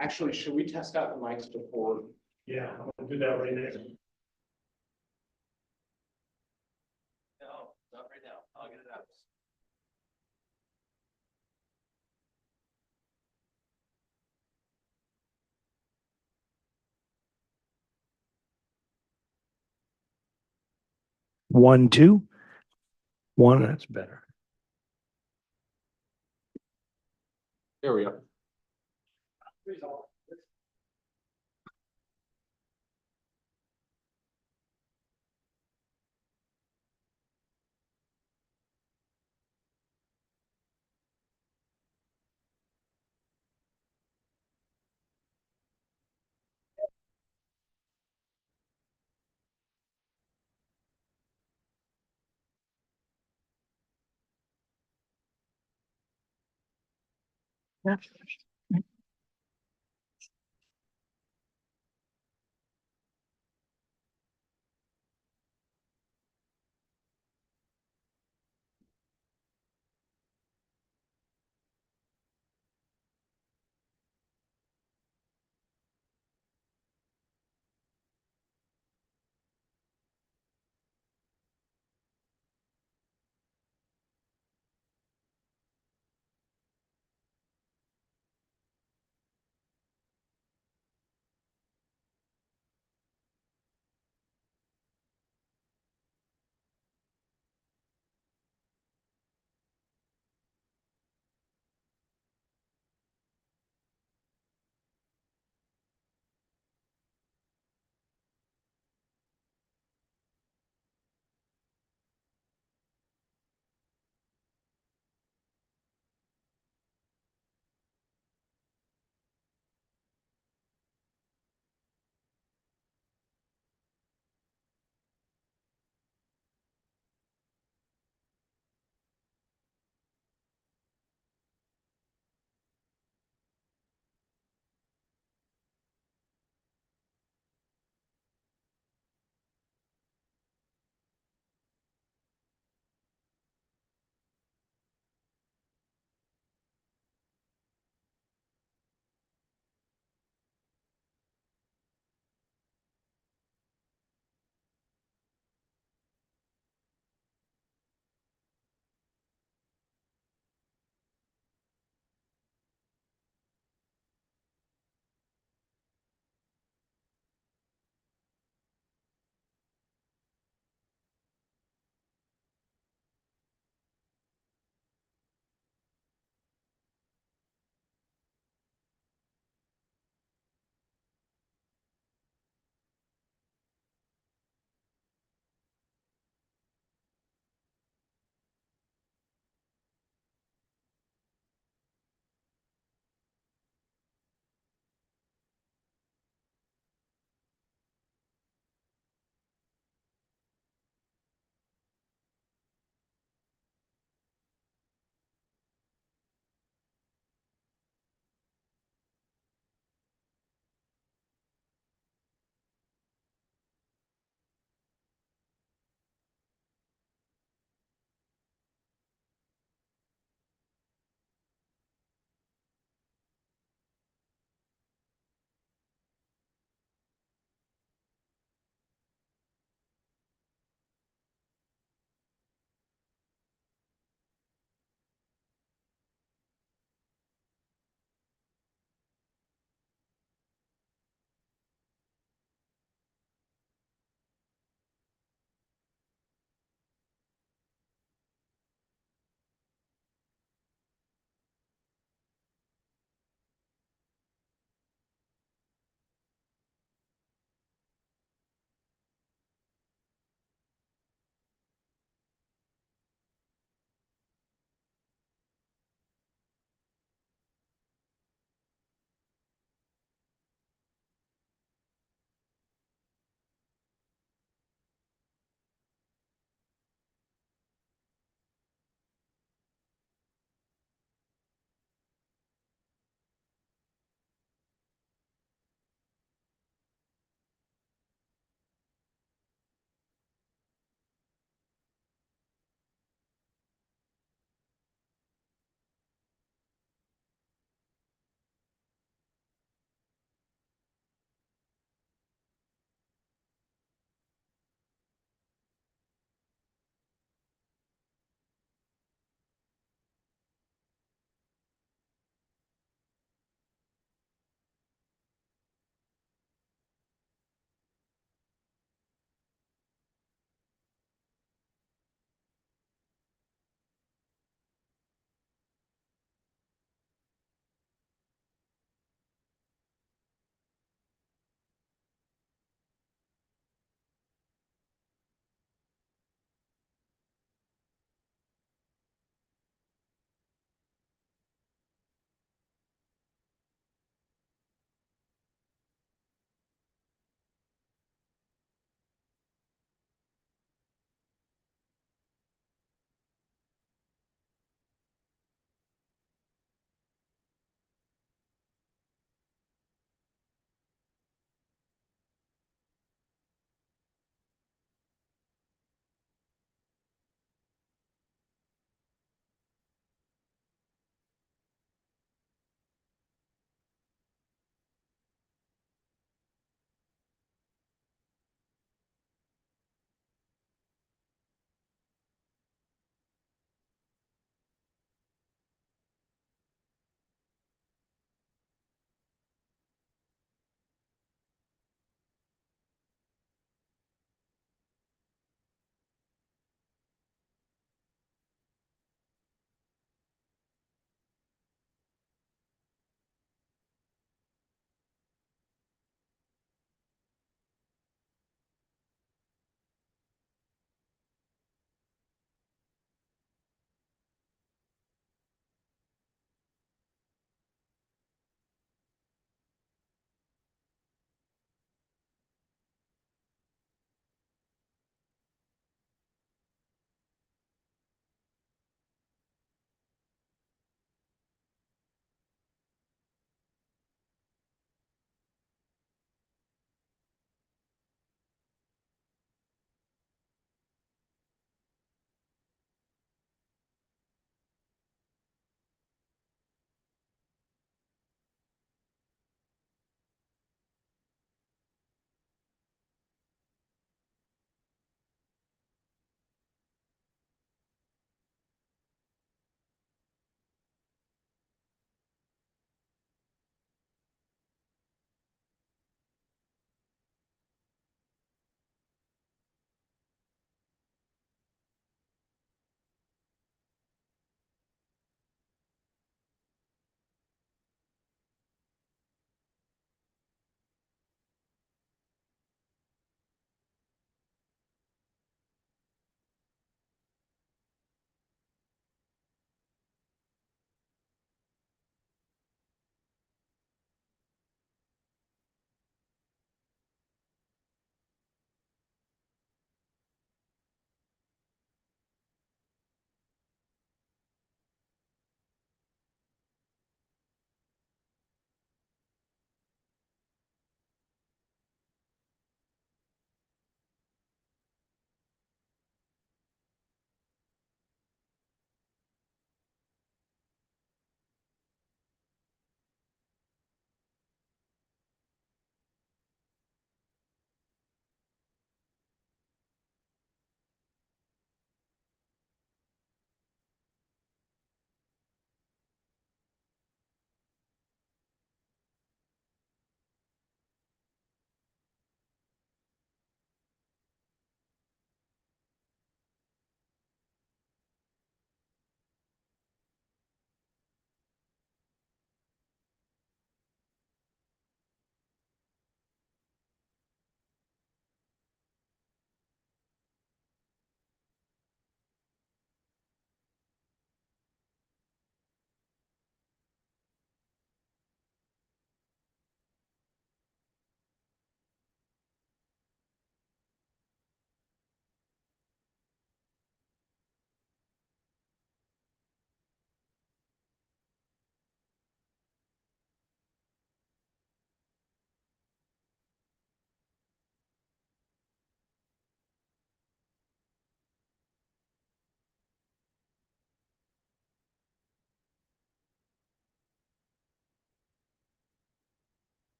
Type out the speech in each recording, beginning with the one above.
Actually, should we test out the mics before? Yeah, I'm gonna do that right now. No, not right now. I'll get it out. One, two. One, that's better. There we go.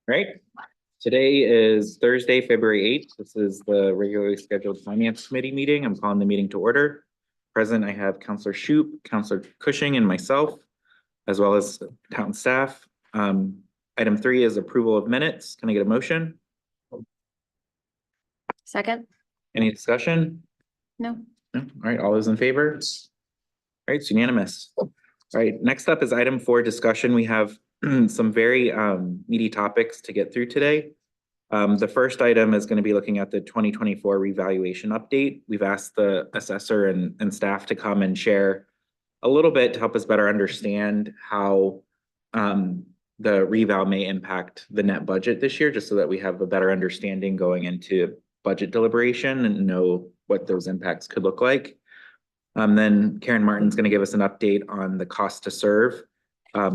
Right. Today is Thursday, February 8th. This is the regularly scheduled finance committee meeting. I'm calling the meeting to order. Present, I have Counselor Shoup, Counselor Cushing, and myself, as well as town staff. Item 3 is approval of minutes. Can I get a motion? Second? Any discussion? No. No? All right, all those in favor? All right, it's unanimous. All right, next up is item 4, discussion. We have some very meaty topics to get through today. The first item is going to be looking at the 2024 revaluation update. We've asked the assessor and staff to come and share a little bit to help us better understand how the reval may impact the net budget this year, just so that we have a better understanding going into budget deliberation and know what those impacts could look like. Then Karen Martin's going to give us an update on the cost to serve.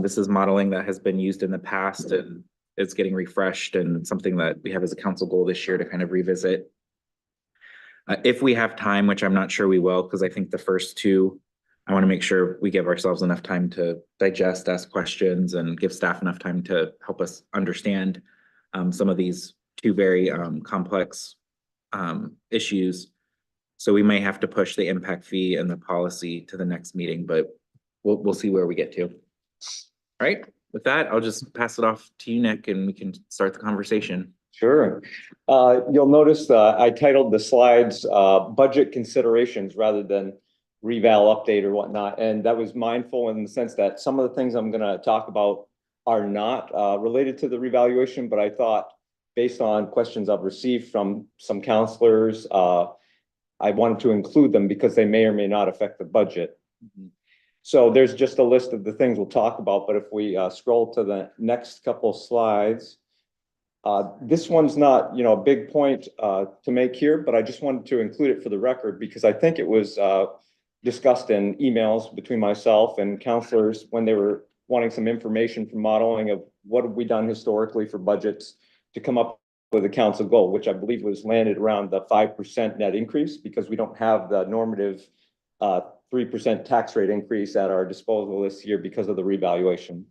This is modeling that has been used in the past and it's getting refreshed and something that we have as a council goal this year to kind of revisit. If we have time, which I'm not sure we will, because I think the first two, I want to make sure we give ourselves enough time to digest, ask questions, and give staff enough time to help us understand some of these two very complex issues. So we may have to push the impact fee and the policy to the next meeting, but we'll see where we get to. All right, with that, I'll just pass it off to you, Nick, and we can start the conversation. Sure. You'll notice I titled the slides budget considerations rather than reval update or whatnot. And that was mindful in the sense that some of the things I'm going to talk about are not related to the revaluation, but I thought based on questions I've received from some counselors, I wanted to include them because they may or may not affect the budget. Mm-hmm. So there's just a list of the things we'll talk about, but if we scroll to the next couple slides, this one's not, a big point to make here, but I just wanted to include it for the record because I think it was discussed in emails between myself and counselors when they were wanting some information for modeling of what have we done historically for budgets to come up with a council goal, which I believe was landed around the 5% net increase because we don't have the normative 3% tax rate increase at our disposal this year because of the revaluation.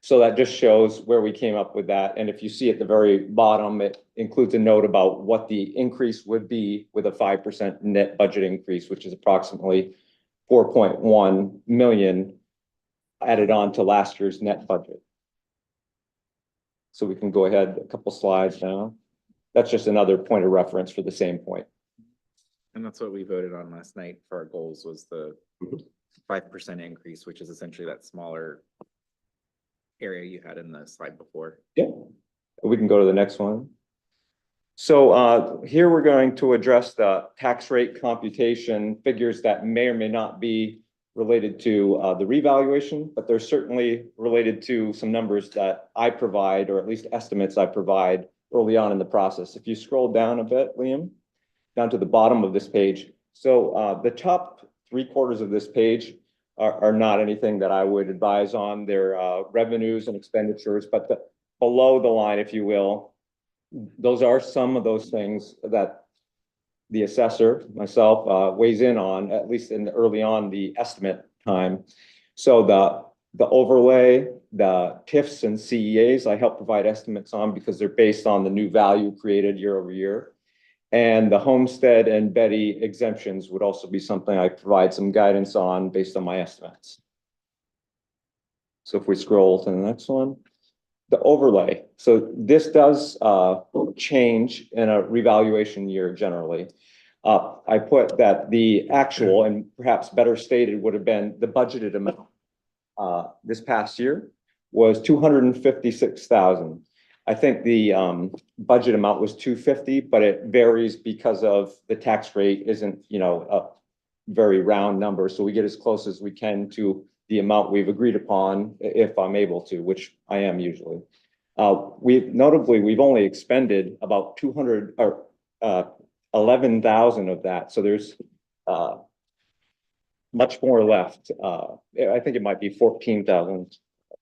So that just shows where we came up with that. And if you see at the very bottom, it includes a note about what the increase would be with a 5% net budget increase, which is approximately 4.1 million added on to last year's net budget. So we can go ahead a couple slides now. That's just another point of reference for the same point. And that's what we voted on last night for our goals was the 5% increase, which is essentially that smaller area you had in the slide before. Yeah, we can go to the next one. So here we're going to address the tax rate computation figures that may or may not be related to the revaluation, but they're certainly related to some numbers that I provide, or at least estimates I provide early on in the process. If you scroll down a bit, Liam, down to the bottom of this page. So the top 3/4 of this page are not anything that I would advise on. They're revenues and expenditures, but below the line, if you will, those are some of those things that the assessor, myself, weighs in on, at least in the early on the estimate time. So the overlay, the TIFs and CEAs, I help provide estimates on because they're based on the new value created year over year. And the homestead and Betty exemptions would also be something I provide some guidance on based on my estimates. So if we scroll to the next one, the overlay. So this does change in a revaluation year generally. I put that the actual and perhaps better stated would have been the budgeted amount this past year was $256,000. I think the budget amount was $250, but it varies because of the tax rate isn't, a very round number. So we get as close as we can to the amount we've agreed upon if I'm able to, which I am usually. We've only expended about 200 or 11,000 of that. So there's much more left. I think it might be 14,000.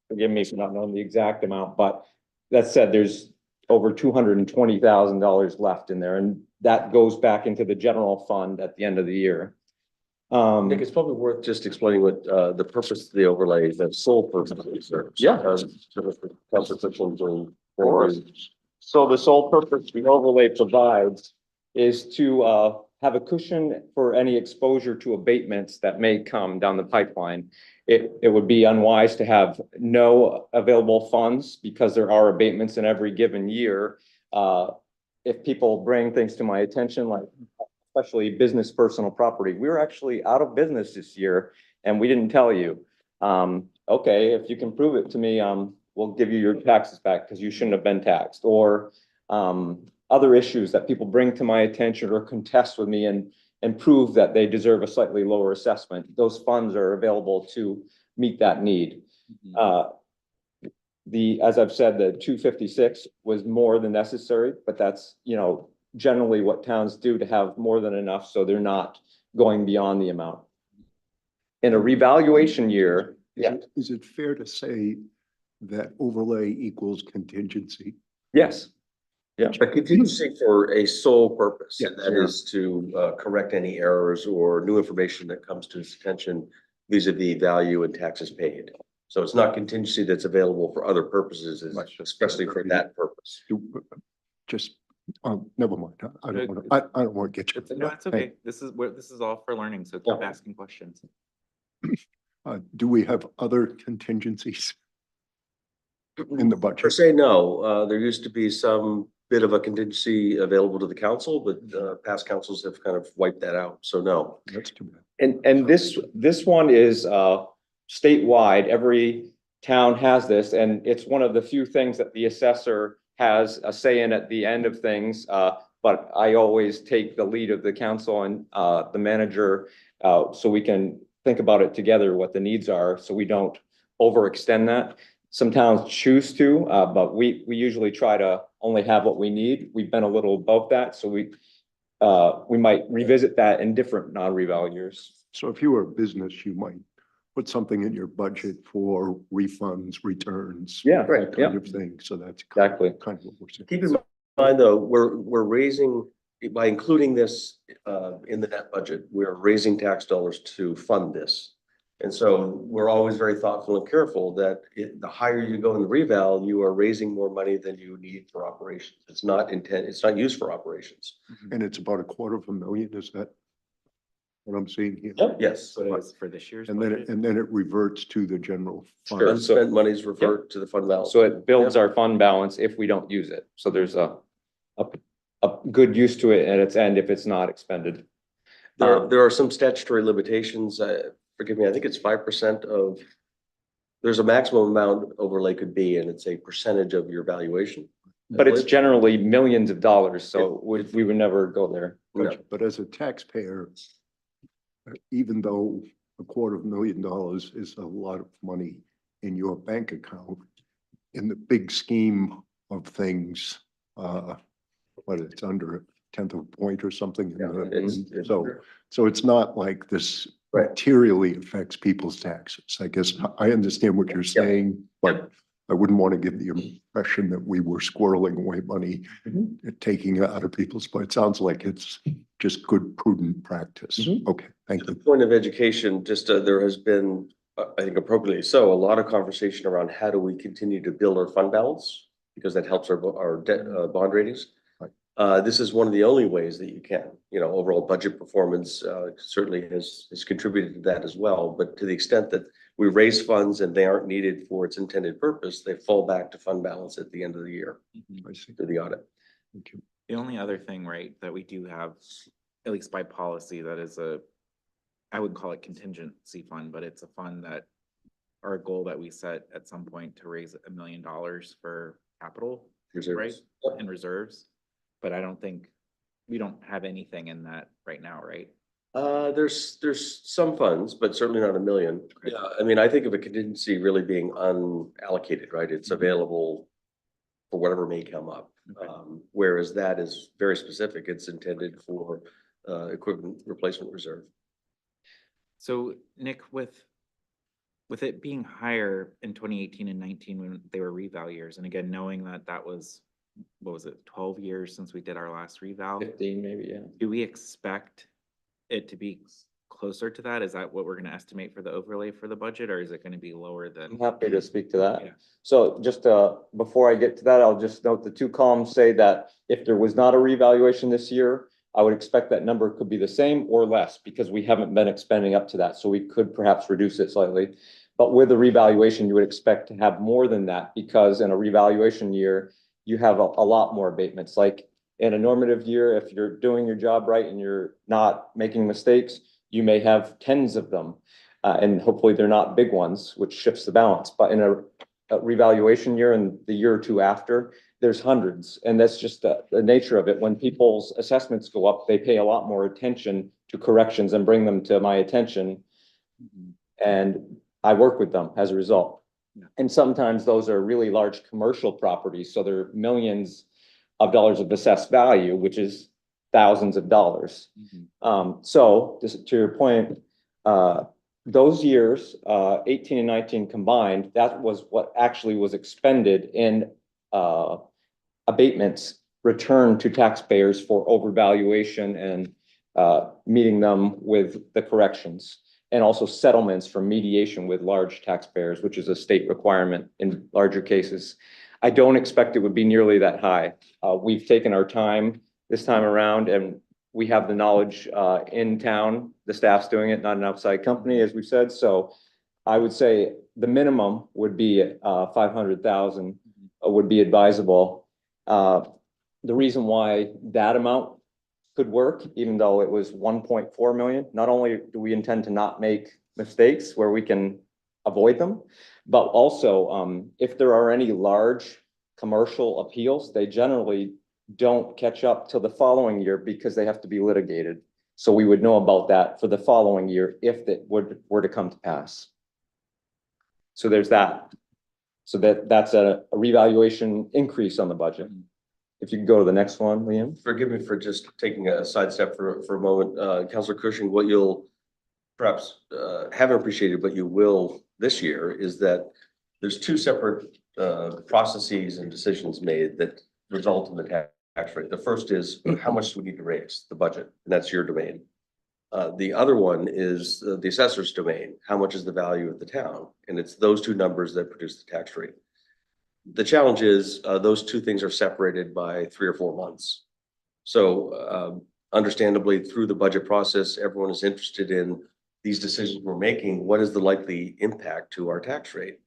Forgive me for not knowing the exact amount, but that said, there's over $220,000 left in there, and that goes back into the general fund at the end of the year. Nick, it's probably worth just explaining what the purpose of the overlay, the sole purpose of the research. Yeah. Counselor Cushing Or, so the sole purpose the overlay provides is to have a cushion for any exposure to abatements that may come down the pipeline. It would be unwise to have no available funds because there are abatements in every given year. If people bring things to my attention, like especially business personal property, we were actually out of business this year and we didn't tell you. Okay, if you can prove it to me, we'll give you your taxes back because you shouldn't have been taxed. Or other issues that people bring to my attention or contest with me and prove that they deserve a slightly lower assessment. Those funds are available to meet that need. As I've said, the 256 was more than necessary, but that's, generally what towns do to have more than enough, so they're not going beyond the amount. In a revaluation year, Is it fair to say that overlay equals contingency? yes, A contingency for a sole purpose, and Yeah. that is to correct any errors or new information that comes to its attention vis-a-vis value and taxes paid. So it's not contingency that's available for other purposes, it's Right. especially for that purpose. Just, never mind. I don't want to, I don't want to get you. No, it's okay. This is all for learning, so keep asking questions. Do we have other contingencies in the Per budget? se, no, there used to be some bit of a contingency available to the council, but past councils have kind of wiped that out, so no. That's too bad. and this one is statewide. Every town has this, and it's one of the few things that the assessor has a say in at the end of things. But I always take the lead of the council and the manager, so we can think about it together, what the needs are, so we don't overextend that. Some towns choose to, but we usually try to only have what we need. We've been a little above that, so we might revisit that in different non-reval years. So if you were a business, you might put something in your budget for refunds, returns. Yeah, That yeah. kind of thing. So that's Exactly. kind of what we're saying. Keep in mind, though, we're raising, by including this in the net budget, we're raising tax dollars to fund this. And so we're always very thoughtful and careful that the higher you go in the reval, you are raising more money than you need for operations. It's not used for operations. And it's about $250,000, is that what I'm seeing here? Yes. So it is for this year's And then, budget. it reverts to the general fund. Sure. Unspent monies revert to the fund balance. So it builds our fund balance if we don't use it. So there's a good use to it at its end if it's not expended. There are some statutory limitations. Forgive me, I think it's 5% of, there's a maximum amount overlay could be, and it's a percentage of your valuation. But it's generally millions of dollars, so we would never go there. No. But as a taxpayer, even though $250,000 is a lot of money in your bank account, in the big scheme of things, what it's under a tenth of a point or something. So it's not like this Right. materially affects people's taxes. I guess I understand what you're saying, but I wouldn't want to give the impression that we were squirreling away money and taking it out of people's, but it sounds like it's just good, prudent practice. Okay, thank The you. point of education, just there has been, I think appropriately so, a lot of conversation around how do we continue to build our fund balance, because that helps our debt bond ratings. This is one of the only ways that you can, overall budget performance certainly has contributed to that as well. But to the extent that we raise funds and they aren't needed for its intended purpose, they fall back to fund balance at the end of the year I see. through the audit. Thank you. The only other thing, right, that we do have, at least by policy, that is I would call it contingency fund, but it's a fund that our goal that we set at some point to raise $1 million for capital, right, Reserves. and reserves. But I don't think, we don't have anything in that right now, right? There's some funds, but certainly not $1 million. Okay. Yeah, I mean, I think of a contingency really being unallocated, right? It's available for whatever may come up. Okay. Whereas that is very specific. It's intended for equipment replacement reserve. So Nick, with it being higher in 2018 and 19 when they were reval years, and again, knowing that was, what was it, 12 years since we did our last reval? 15 maybe, yeah. Do we expect it to be closer to that? Is that what we're gonna estimate for the overlay for the budget, or is it gonna be lower than? I'm happy to speak to that. Yeah. So just before I get to that, I'll just note the two columns say that if there was not a revaluation this year, I would expect that number could be the same or less because we haven't been expending up to that. So we could perhaps reduce it slightly. But with a revaluation, you would expect to have more than that because in a revaluation year, you have a lot more abatements. Like in a normative year, if you're doing your job right and you're not making mistakes, you may have tens of them. And hopefully they're not big ones, which shifts the balance. But in a revaluation year and the year or two after, there's hundreds. And that's just the nature of it. When people's assessments go up, they pay a lot more attention to corrections and bring them to my attention. And I work with them as a result. Yeah. And sometimes those are really large commercial properties. So they're millions of dollars of assessed value, which is thousands of dollars. So just to your point, those years, 18 and 19 combined, that was what actually was expended in abatements returned to taxpayers for overvaluation and meeting them with the corrections. And also settlements for mediation with large taxpayers, which is a state requirement in larger cases. I don't expect it would be nearly that high. We've taken our time this time around and we have the knowledge in town. The staff's doing it, not an outside company, as we've said. So I would say the minimum would be 500,000 would be advisable. The reason why that amount could work, even though it was 1.4 million, not only do we intend to not make mistakes where we can avoid them, but also if there are any large commercial appeals, they generally don't catch up till the following year because they have to be litigated. So we would know about that for the following year if it were to come to pass. So there's that. So that's a revaluation increase on the budget. If you can go to the next one, Liam. Forgive me for just taking a sidestep for a moment. Councillor Cushing, what you'll perhaps haven't appreciated, but you will this year is that there's two separate processes and decisions made that result in the tax rate. The first is how much do we need to raise the budget? And that's your domain. The other one is the assessor's domain. How much is the value of the town? And it's those two numbers that produce the tax rate. The challenge is those two things are separated by 3 or 4 months. So understandably, through the budget process, everyone is interested in these decisions we're making. What is the likely impact to our tax rate?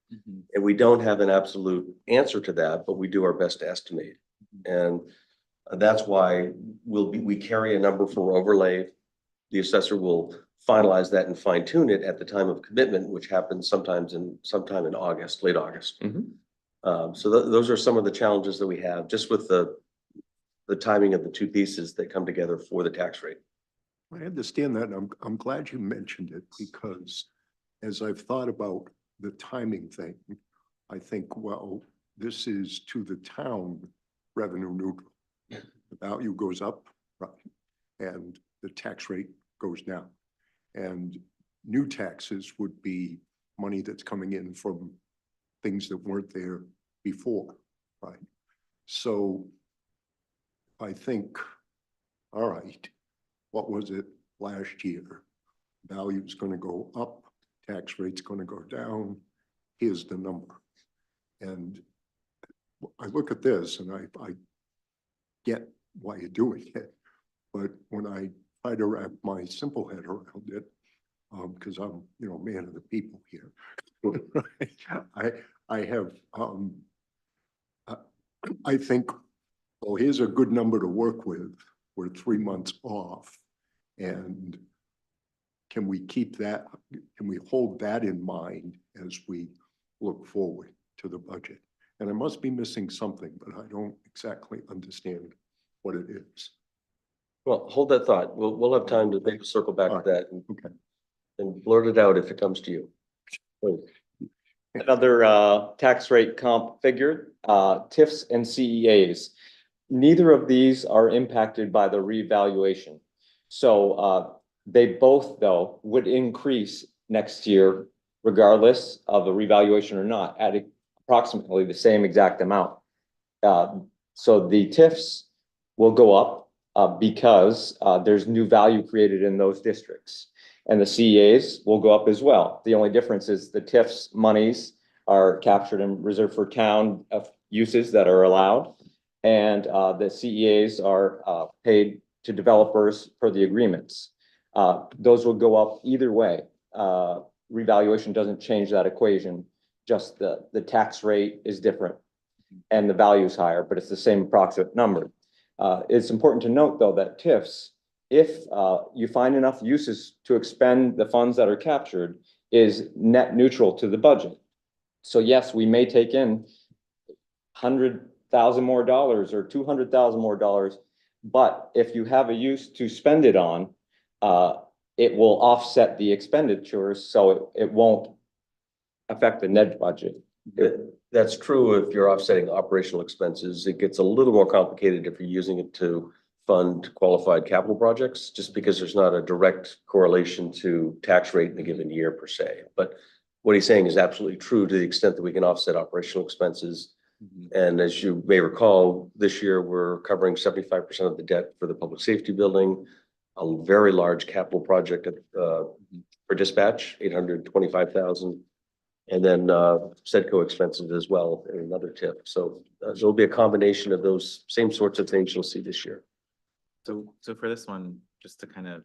And we don't have an absolute answer to that, but we do our best to estimate. And that's why we carry a number for overlay. The assessor will finalize that and fine tune it at the time of commitment, which happens sometime in August, late August. So those are some of the challenges that we have just with the timing of the two pieces that come together for the tax rate. I understand that, and I'm glad you mentioned it because as I've thought about the timing thing, I think, well, this is to the town revenue neutral. The value goes up, right, and the tax rate goes down. And new taxes would be money that's coming in from things that weren't there before, right? So I think, all right, what was it last year? Value's going to go up, tax rate's going to go down. Here's the number. And I look at this and I get why you're doing it. But when I try to wrap my simple head around it, because I'm, man of the people here. I have, I think, well, here's a good number to work with. We're 3 months off. And can we keep that, can we hold that in mind as we look forward to the budget? And I must be missing something, but I don't exactly understand what it is. Well, hold that thought. We'll have time to maybe circle back to that and blurt it out if it comes to you. Another tax rate comp figure, TIFs and CEAs. Neither of these are impacted by the revaluation. So they both, though, would increase next year, regardless of a revaluation or not, at approximately the same exact amount. So the TIFs will go up because there's new value created in those districts. And the CEAs will go up as well. The only difference is the TIFs monies are captured and reserved for town uses that are allowed. And the CEAs are paid to developers per the agreements. Those will go up either way. Revaluation doesn't change that equation, just the tax rate is different and the value is higher, but it's the same approximate number. It's important to note, though, that TIFs, if you find enough uses to expend the funds that are captured, is net neutral to the budget. So yes, we may take in $100,000 more or $200,000 more, but if you have a use to spend it on, it will offset the expenditures, so it won't affect the net budget. That's true if you're offsetting operational expenses. It gets a little more complicated if you're using it to fund qualified capital projects, just because there's not a direct correlation to tax rate in a given year per se. But what he's saying is absolutely true to the extent that we can offset operational expenses. And as you may recall, this year we're covering 75% of the debt for the public safety building, a very large capital project for dispatch, $825,000. And then SEDCO expenses as well, and another tip. So there'll be a combination of those same sorts of things you'll see this year. So for this one, just to kind of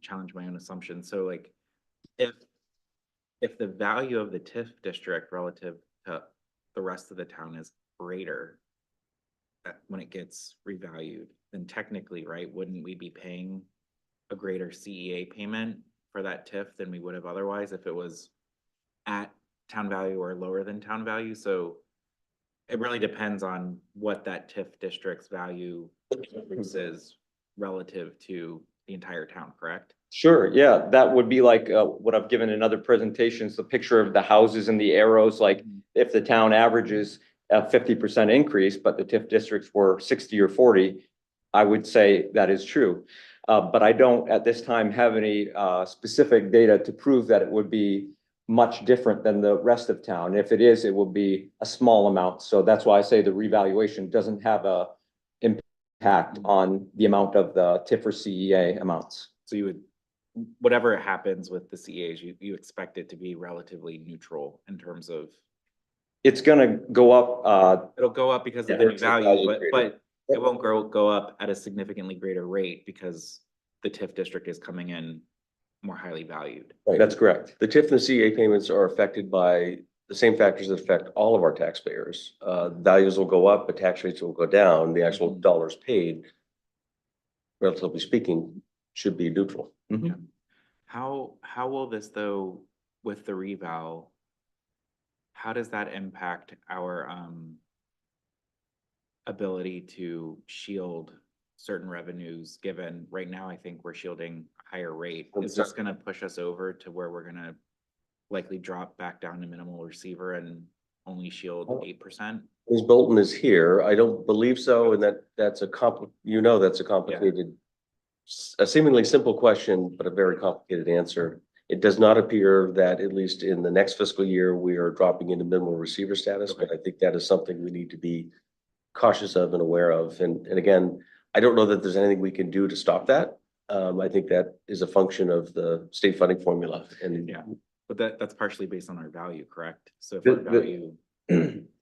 challenge my own assumption, so like, if the value of the TIF district relative to the rest of the town is greater when it gets revalued, then technically, right, wouldn't we be paying a greater CEA payment for that TIF than we would have otherwise if it was at town value or lower than town value? So it really depends on what that TIF district's value is relative to the entire town, correct? Sure, yeah, that would be like what I've given in other presentations, the picture of the houses and the arrows, like if the town averages a 50% increase, but the TIF districts were 60 or 40, I would say that is true. But I don't at this time have any specific data to prove that it would be much different than the rest of town. If it is, it will be a small amount. So that's why I say the revaluation doesn't have a impact on the amount of the TIF or CEA amounts. So you would, whatever happens with the CEAs, you expect it to be relatively neutral in terms of. It's gonna go up. It'll go up because of Yeah, the new value, but greater. it won't go up at a significantly greater rate because the TIF district is coming in more highly valued. That's correct. The TIF and the CEA payments are affected by the same factors that affect all of our taxpayers. Values will go up, but tax rates will go down. The actual dollars paid, relatively speaking, should be neutral. Mhm. How will this, though, with the reval, how does that impact our ability to shield certain revenues, given right now I think we're shielding a higher rate? Is this gonna push us over to where we're gonna likely drop back down to minimal receiver and only shield 8%? Ms. Bolton is here. I don't believe so, and that's a complicated, a seemingly simple question, but a very complicated answer. It does not appear that, at least in the next fiscal year, we are dropping into minimal receiver status, but I think that is something we need to be cautious of and aware of. And again, I don't know that there's anything we can do to stop that. I think that is a function of the state funding formula. And Yeah, but that's partially based on our value, correct? So if our value,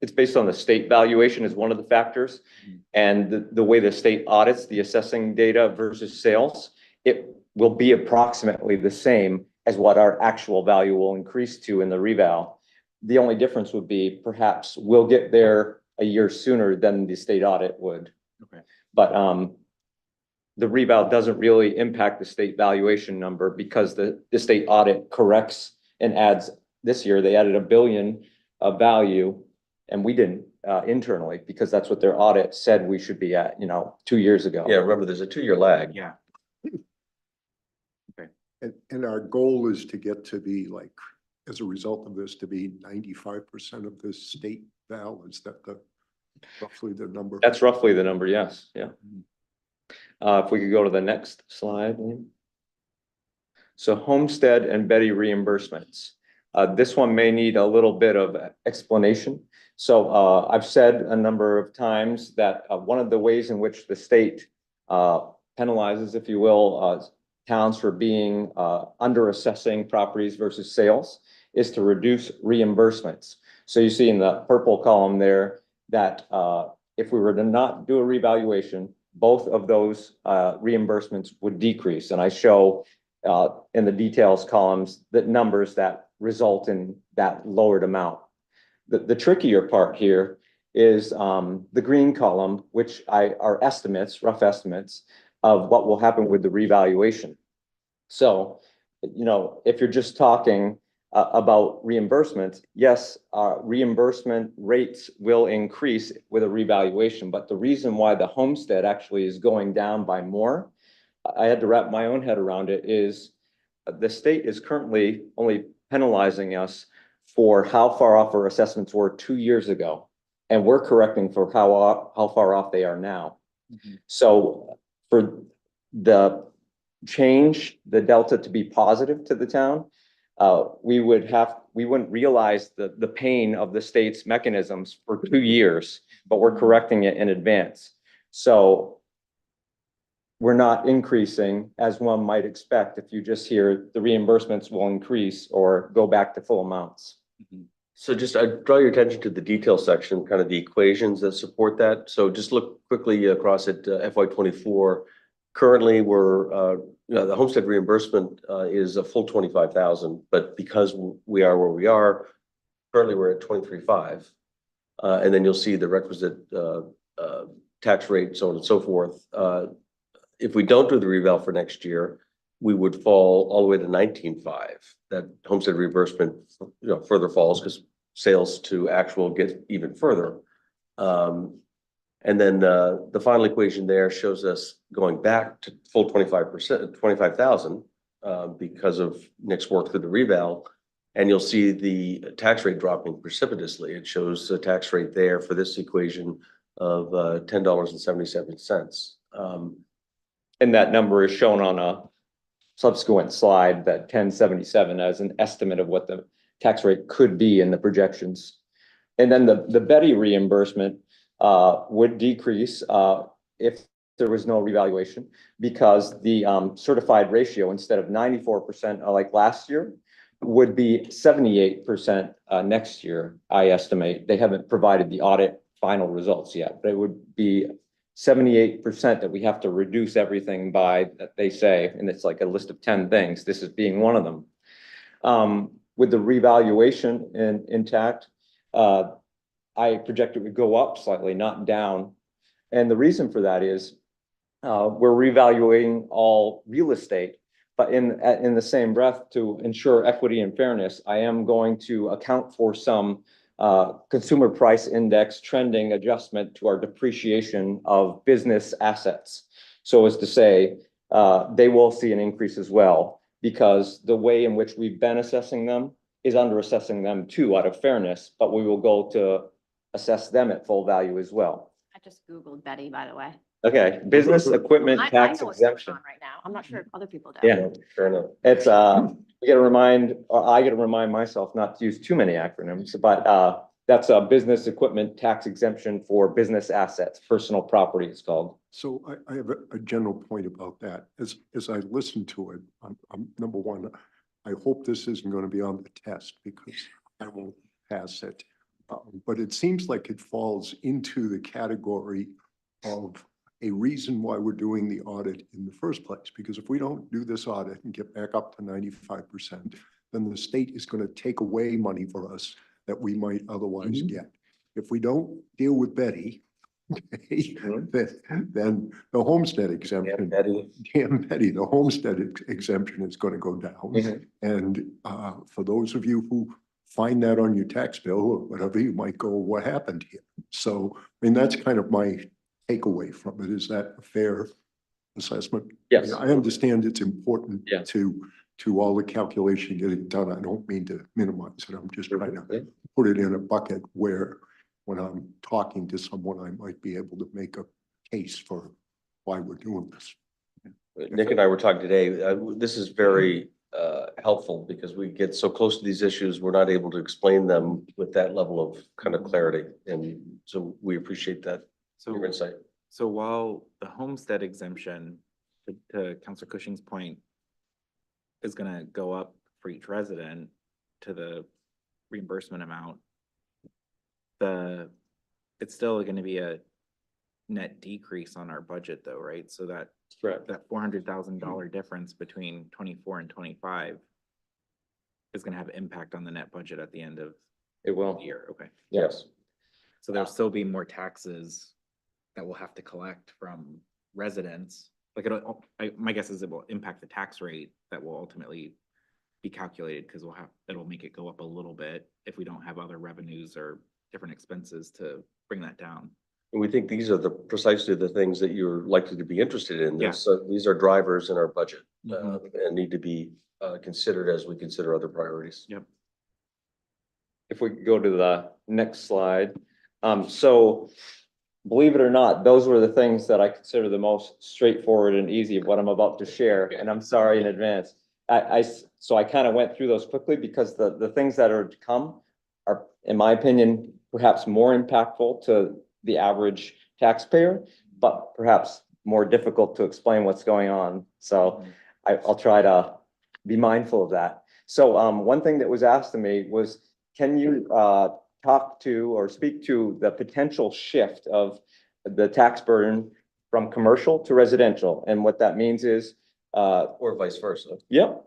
It's based on the state valuation is one of the factors. And the way the state audits the assessing data versus sales, it will be approximately the same as what our actual value will increase to in the reval. The only difference would be perhaps we'll get there a year sooner than the state audit would. okay, But the reval doesn't really impact the state valuation number because the state audit corrects and adds, this year, they added $1 billion of value, and we didn't internally, because that's what their audit said we should be at, 2 years ago. yeah, remember, there's a 2-year lag. yeah, And our goal is to get to be like, as a result of this, to be 95% of the state val. Is that roughly the number? That's roughly the number, yes, yeah. If we could go to the next slide. So homestead and Betty reimbursements. This one may need a little bit of explanation. So I've said a number of times that one of the ways in which the state penalizes, if you will, towns for being under assessing properties versus sales is to reduce reimbursements. So you see in the purple column there that if we were to not do a revaluation, both of those reimbursements would decrease. And I show in the details columns the numbers that result in that lowered amount. The trickier part here is the green column, which are estimates, rough estimates of what will happen with the revaluation. So, you know, if you're just talking about reimbursements, yes, reimbursement rates will increase with a revaluation, but the reason why the homestead actually is going down by more, I had to wrap my own head around it, is the state is currently only penalizing us for how far off our assessments were 2 years ago. And we're correcting for how far off they are now. So for the change, the delta to be positive to the town, we wouldn't realize the pain of the state's mechanisms for 2 years, but we're correcting it in advance. So we're not increasing as one might expect if you just hear the reimbursements will increase or go back to full amounts. So just I draw your attention to the detail section, kind of the equations that support that. So just look quickly across at FY24. Currently, we're the homestead reimbursement is a full 25,000, but because we are where we are, currently we're at 23.5, and then you'll see the requisite tax rate, so on and so forth. If we don't do the reval for next year, we would fall all the way to 19.5. That homestead reimbursement, further falls because sales to actual get even further. And then the final equation there shows us going back to full 25%, 25,000 because of Nick's work through the reval. And you'll see the tax rate dropping precipitously. It shows a tax rate there for this equation of $10.77. And that number is shown on a subsequent slide, that 1077 as an estimate of what the tax rate could be in the projections. And then the Betty reimbursement would decrease if there was no revaluation, because the certified ratio, instead of 94% like last year, would be 78% next year, I estimate. They haven't provided the audit final results yet, but it would be 78% that we have to reduce everything by, that they say, and it's like a list of 10 things, this is being one of them. With the revaluation intact, I project it would go up slightly, not down. And the reason for that is we're revaluing all real estate, but in the same breath, to ensure equity and fairness, I am going to account for some consumer price index trending adjustment to our depreciation of business assets. So as to say, they will see an increase as well, because the way in which we've been assessing them is under assessing them too, out of fairness, but we will go to assess them at full value as well. I just Googled Betty, by the way. Okay, business equipment I tax know what's going exemption. on right now. I'm not sure if other people do. Yeah, Fair enough. it's, we gotta remind, or I gotta remind myself not to use too many acronyms, but that's a business equipment tax exemption for business assets, personal property it's called. So I have a general point about that. As I listen to it, I'm number one, I hope this isn't going to be on the test because I won't pass it. But it seems like it falls into the category of a reason why we're doing the audit in the first place. Because if we don't do this audit and get back up to 95%, then the state is going to take away money for us that we might otherwise get. If we don't deal with Betty, okay, then the homestead exemption, damn Betty, the homestead exemption is going to go down. And for those of you who find that on your tax bill or whatever, you might go, what happened here? So, I mean, that's kind of my takeaway from it. Is that a fair assessment? Yes. I understand it's important Yeah. to all the calculation getting done. I don't mean to minimize it. I'm just trying to put it in a bucket where when I'm talking to someone, I might be able to make a case for why we're doing this. Nick and I were talking today, this is very helpful because we get so close to these issues, we're not able to explain them with that level of kind of clarity. And so we appreciate that, your insight. So while the homestead exemption, to Councilor Cushing's point, is gonna go up for each resident to the reimbursement amount, it's still gonna be a net decrease on our budget though, right? So that Correct. $400,000 difference between 24 and 25 is gonna have impact on the net budget at the end of It the will, year, okay? yes. So there'll still be more taxes that we'll have to collect from residents. Like my guess is it will impact the tax rate that will ultimately be calculated because it'll make it go up a little bit if we don't have other revenues or different expenses to bring that down. And we think these are precisely the things that you're likely to be interested in. Yeah. So these are drivers in our budget, Mhm. and need to be, considered as we consider other priorities. Yep. If we could go to the next slide. So believe it or not, those were the things that I consider the most straightforward and easy of what I'm about to share, and I'm sorry in advance. So I kind of went through those quickly because the things that are to come are, in my opinion, perhaps more impactful to the average taxpayer, but perhaps more difficult to explain what's going on. So I'll try to be mindful of that. So one thing that was asked of me was, can you talk to or speak to the potential shift of the tax burden from commercial to residential? And what that means is, Or vice versa. yep.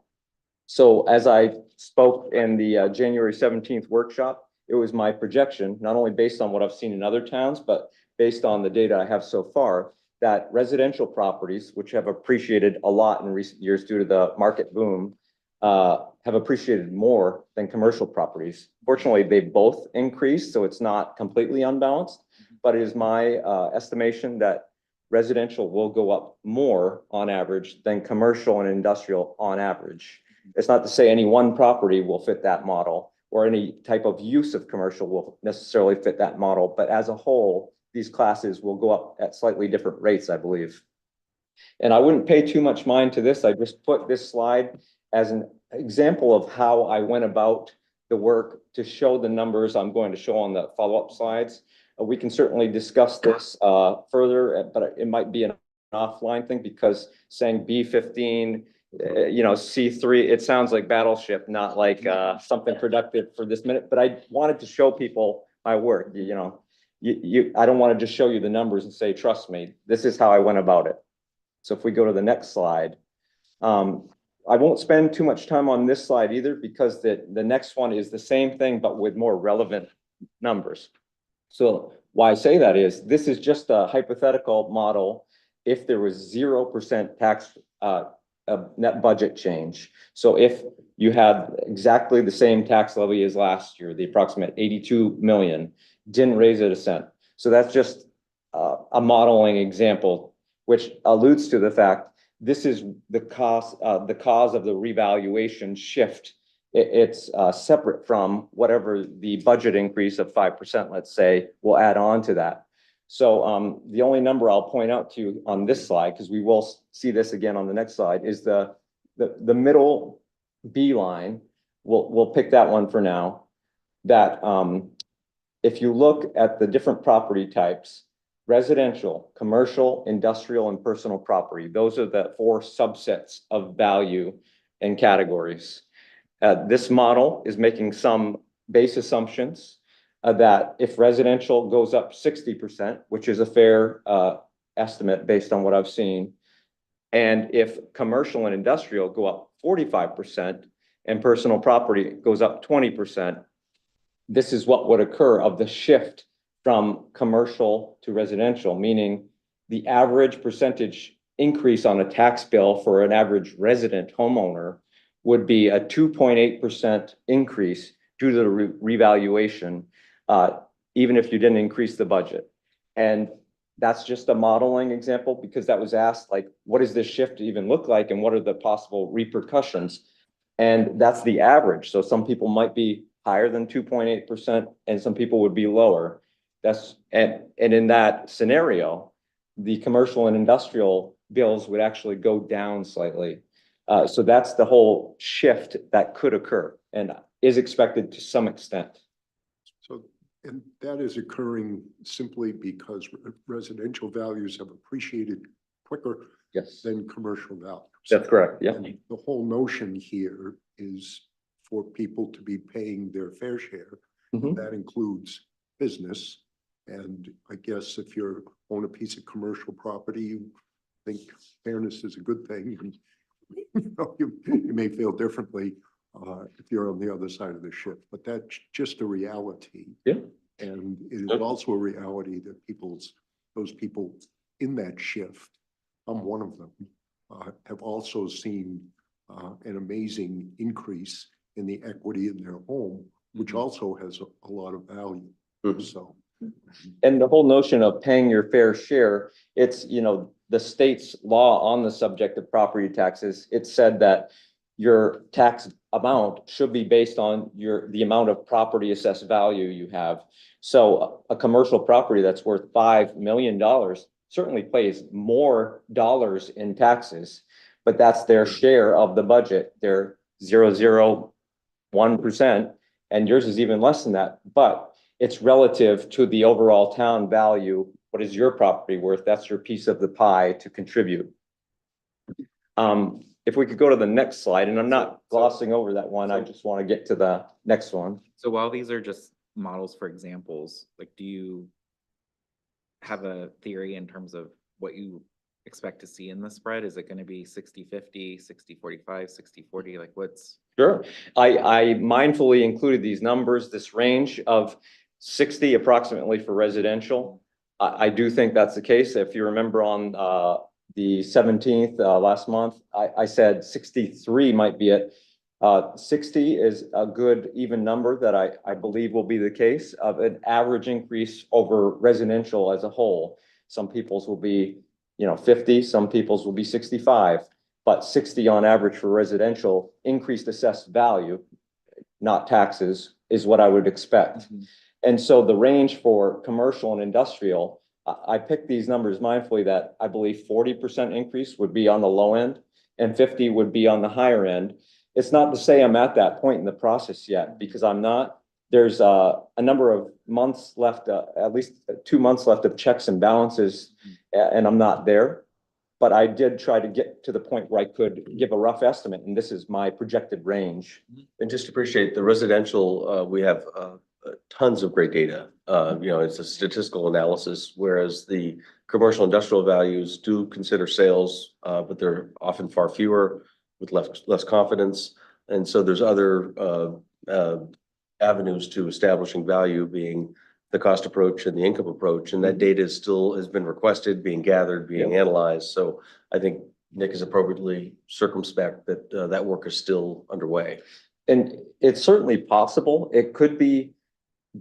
So as I spoke in the January 17th workshop, it was my projection, not only based on what I've seen in other towns, but based on the data I have so far, that residential properties, which have appreciated a lot in recent years due to the market boom, have appreciated more than commercial properties. Fortunately, they both increased, so it's not completely unbalanced, but it is my estimation that residential will go up more on average than commercial and industrial on average. It's not to say any one property will fit that model or any type of use of commercial will necessarily fit that model, but as a whole, these classes will go up at slightly different rates, I believe. And I wouldn't pay too much mind to this. I just put this slide as an example of how I went about the work to show the numbers I'm going to show on the follow-up slides. We can certainly discuss this further, but it might be an offline thing because saying B15, C3, it sounds like battleship, not like something productive for this minute, but I wanted to show people my work, I don't want to just show you the numbers and say, trust me, this is how I went about it. So if we go to the next slide, I won't spend too much time on this slide either because the next one is the same thing, but with more relevant numbers. So why I say that is this is just a hypothetical model if there was 0% tax net budget change. So if you had exactly the same tax levy as last year, the approximate 82 million, didn't raise it a cent. So that's just a modeling example, which alludes to the fact this is the cause of the revaluation shift. It's separate from whatever the budget increase of 5%, let's say, will add on to that. So the only number I'll point out to you on this slide, because we will see this again on the next slide, is the middle B line. We'll pick that one for now. That if you look at the different property types, residential, commercial, industrial, and personal property, those are the 4 subsets of value and categories. This model is making some base assumptions that if residential goes up 60%, which is a fair estimate based on what I've seen, and if commercial and industrial go up 45% and personal property goes up 20%, this is what would occur of the shift from commercial to residential, meaning the average percentage increase on a tax bill for an average resident homeowner would be a 2.8% increase due to the revaluation, even if you didn't increase the budget. And that's just a modeling example because that was asked, like, what does this shift even look like and what are the possible repercussions? And that's the average. So some people might be higher than 2.8% and some people would be lower. And in that scenario, the commercial and industrial bills would actually go down slightly. So that's the whole shift that could occur and is expected to some extent. So, and that is occurring simply because residential values have appreciated quicker Yes. than commercial value. That's correct, yeah. And the whole notion here is for people to be paying their fair share. Mhm. That includes business. And I guess if you own a piece of commercial property, you think fairness is a good thing. And you may feel differently if you're on the other side of the ship, but that's just a reality. Yeah. And it is also a reality that those people in that shift, I'm one of them, have also seen an amazing increase in the equity in their home, which also has a lot of value. Mhm. So. And the whole notion of paying your fair share, it's, the state's law on the subject of property taxes. It said that your tax amount should be based on the amount of property assessed value you have. So a commercial property that's worth $5 million certainly pays more dollars in taxes, but that's their share of the budget. They're 0.001%, and yours is even less than that, but it's relative to the overall town value. What is your property worth? That's your piece of the pie to contribute. If we could go to the next slide, and I'm not glossing over that one, I just want to get to the next one. So while these are just models for examples, like, do you have a theory in terms of what you expect to see in the spread? Is it going to be 60-50, 60-45, 60-40? Like, what's? Sure. I mindfully included these numbers, this range of 60 approximately for residential. I do think that's the case. If you remember on the 17th last month, I said 63 might be it. 60 is a good even number that I believe will be the case of an average increase over residential as a whole. Some people's will be, 50, some people's will be 65, but 60 on average for residential increased assessed value, not taxes, is what I would expect. Mhm. And so the range for commercial and industrial, I picked these numbers mindfully that I believe 40% increase would be on the low end and 50 would be on the higher end. It's not to say I'm at that point in the process yet, because I'm not. There's a number of months left, at least 2 months left of checks and balances, and I'm not there. But I did try to get to the point where I could give a rough estimate, and this is my projected range. And just appreciate the residential, we have tons of great data. It's a statistical analysis, whereas the commercial industrial values do consider sales, but they're often far fewer with less confidence. And so there's other avenues to establishing value, being the cost approach and the income approach. And that data has been requested, being gathered, being analyzed. So I think Nick is appropriately circumspect that that work is still underway. And it's certainly possible. It could be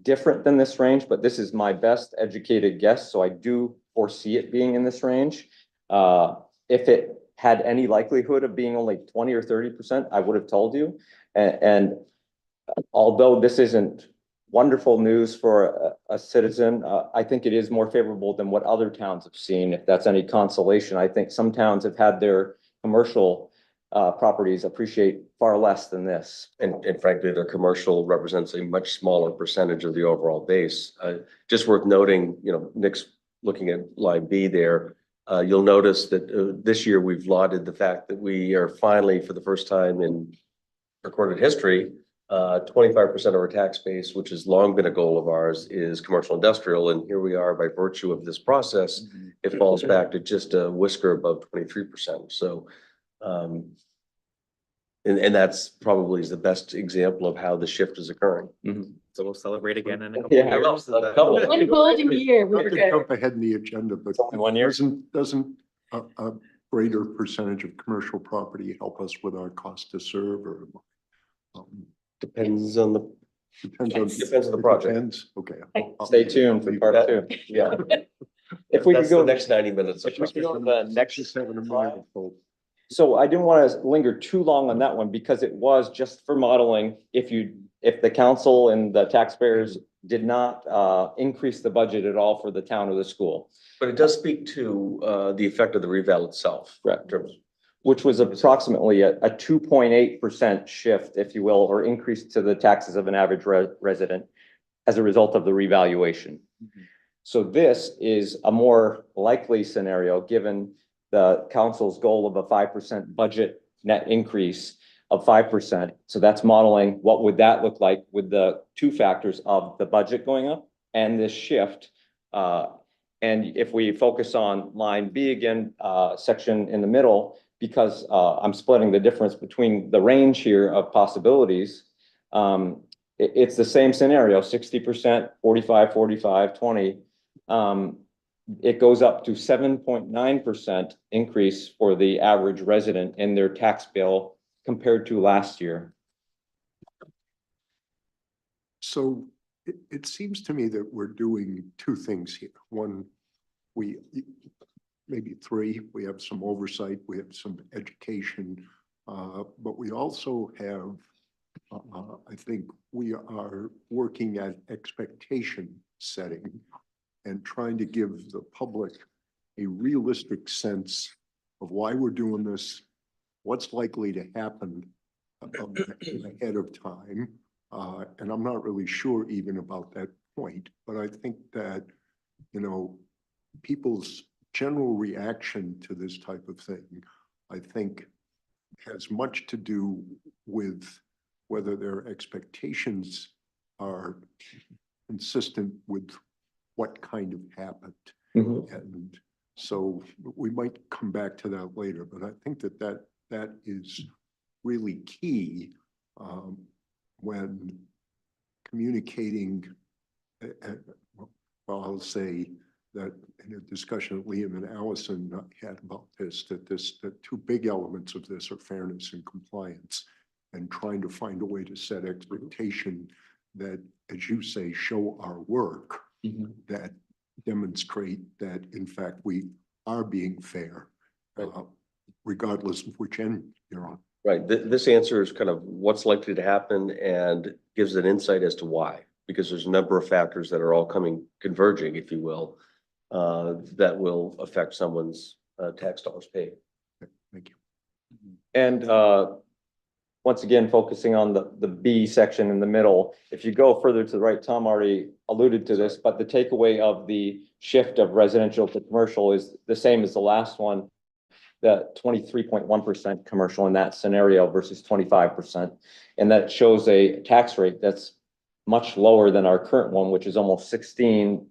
different than this range, but this is my best educated guess. So I do foresee it being in this range. If it had any likelihood of being only 20 or 30%, I would have told you. And although this isn't wonderful news for a citizen, I think it is more favorable than what other towns have seen. If that's any consolation, I think some towns have had their commercial properties appreciate far less than this. And frankly, the commercial represents a much smaller percentage of the overall base. Just worth noting, Nick's looking at line B there. You'll notice that this year we've lauded the fact that we are finally, for the first time in recorded history, 25% of our tax base, which has long been a goal of ours, is commercial industrial. And here we are by virtue of this process, it falls back to just a whisker above 23%. So, and that's probably the best example of how the shift is occurring. So we'll celebrate again in a couple Yeah. of years. One golden year. Not to jump ahead in the agenda, but only 1 year. doesn't a greater percentage of commercial property help us with our cost to serve or? Depends on the Depends on the it project. depends? Okay. Stay tuned for part two. Yeah. If we could That's go the next 90 minutes. if we could go to the next Just having a slide. minute, folks. So I didn't want to linger too long on that one because it was just for modeling. If the council and the taxpayers did not increase the budget at all for the town or the school, But it does speak to the effect of the reval itself. Correct. In terms- which was approximately a 2.8% shift, if you will, or increase to the taxes of an average resident as a result of the revaluation. So this is a more likely scenario, given the council's goal of a 5% budget net increase of 5%. So that's modeling what would that look like with the two factors of the budget going up and this shift. And if we focus on line B again, section in the middle, because I'm splitting the difference between the range here of possibilities. It's the same scenario, 60%, 45, 45, 20. It goes up to 7.9% increase for the average resident in their tax bill compared to last year. So it seems to me that we're doing two things here. One, maybe three, we have some oversight, we have some education, but we also have, I think we are working at expectation setting and trying to give the public a realistic sense of why we're doing this, what's likely to happen ahead of time. And I'm not really sure even about that point, but I think that, you know, people's general reaction to this type of thing, I think, has much to do with whether their expectations are consistent with what kind of happened. And so we might come back to that later, but I think that is really key when communicating. Well, I'll say that in a discussion that Liam and Allison had about this, that two big elements of this are fairness and compliance, and trying to find a way to set expectation that, as you say, show our work, that demonstrate that in fact we are being fair, regardless of which end you're on. Right. This answer is kind of what's likely to happen and gives an insight as to why, because there's a number of factors that are all converging, if you will, that will affect someone's tax dollars paid. Thank you. And once again, focusing on the B section in the middle, if you go further to the right, Tom already alluded to this, but the takeaway of the shift of residential to commercial is the same as the last one, the 23.1% commercial in that scenario versus 25%. And that shows a tax rate that's much lower than our current one, which is almost 16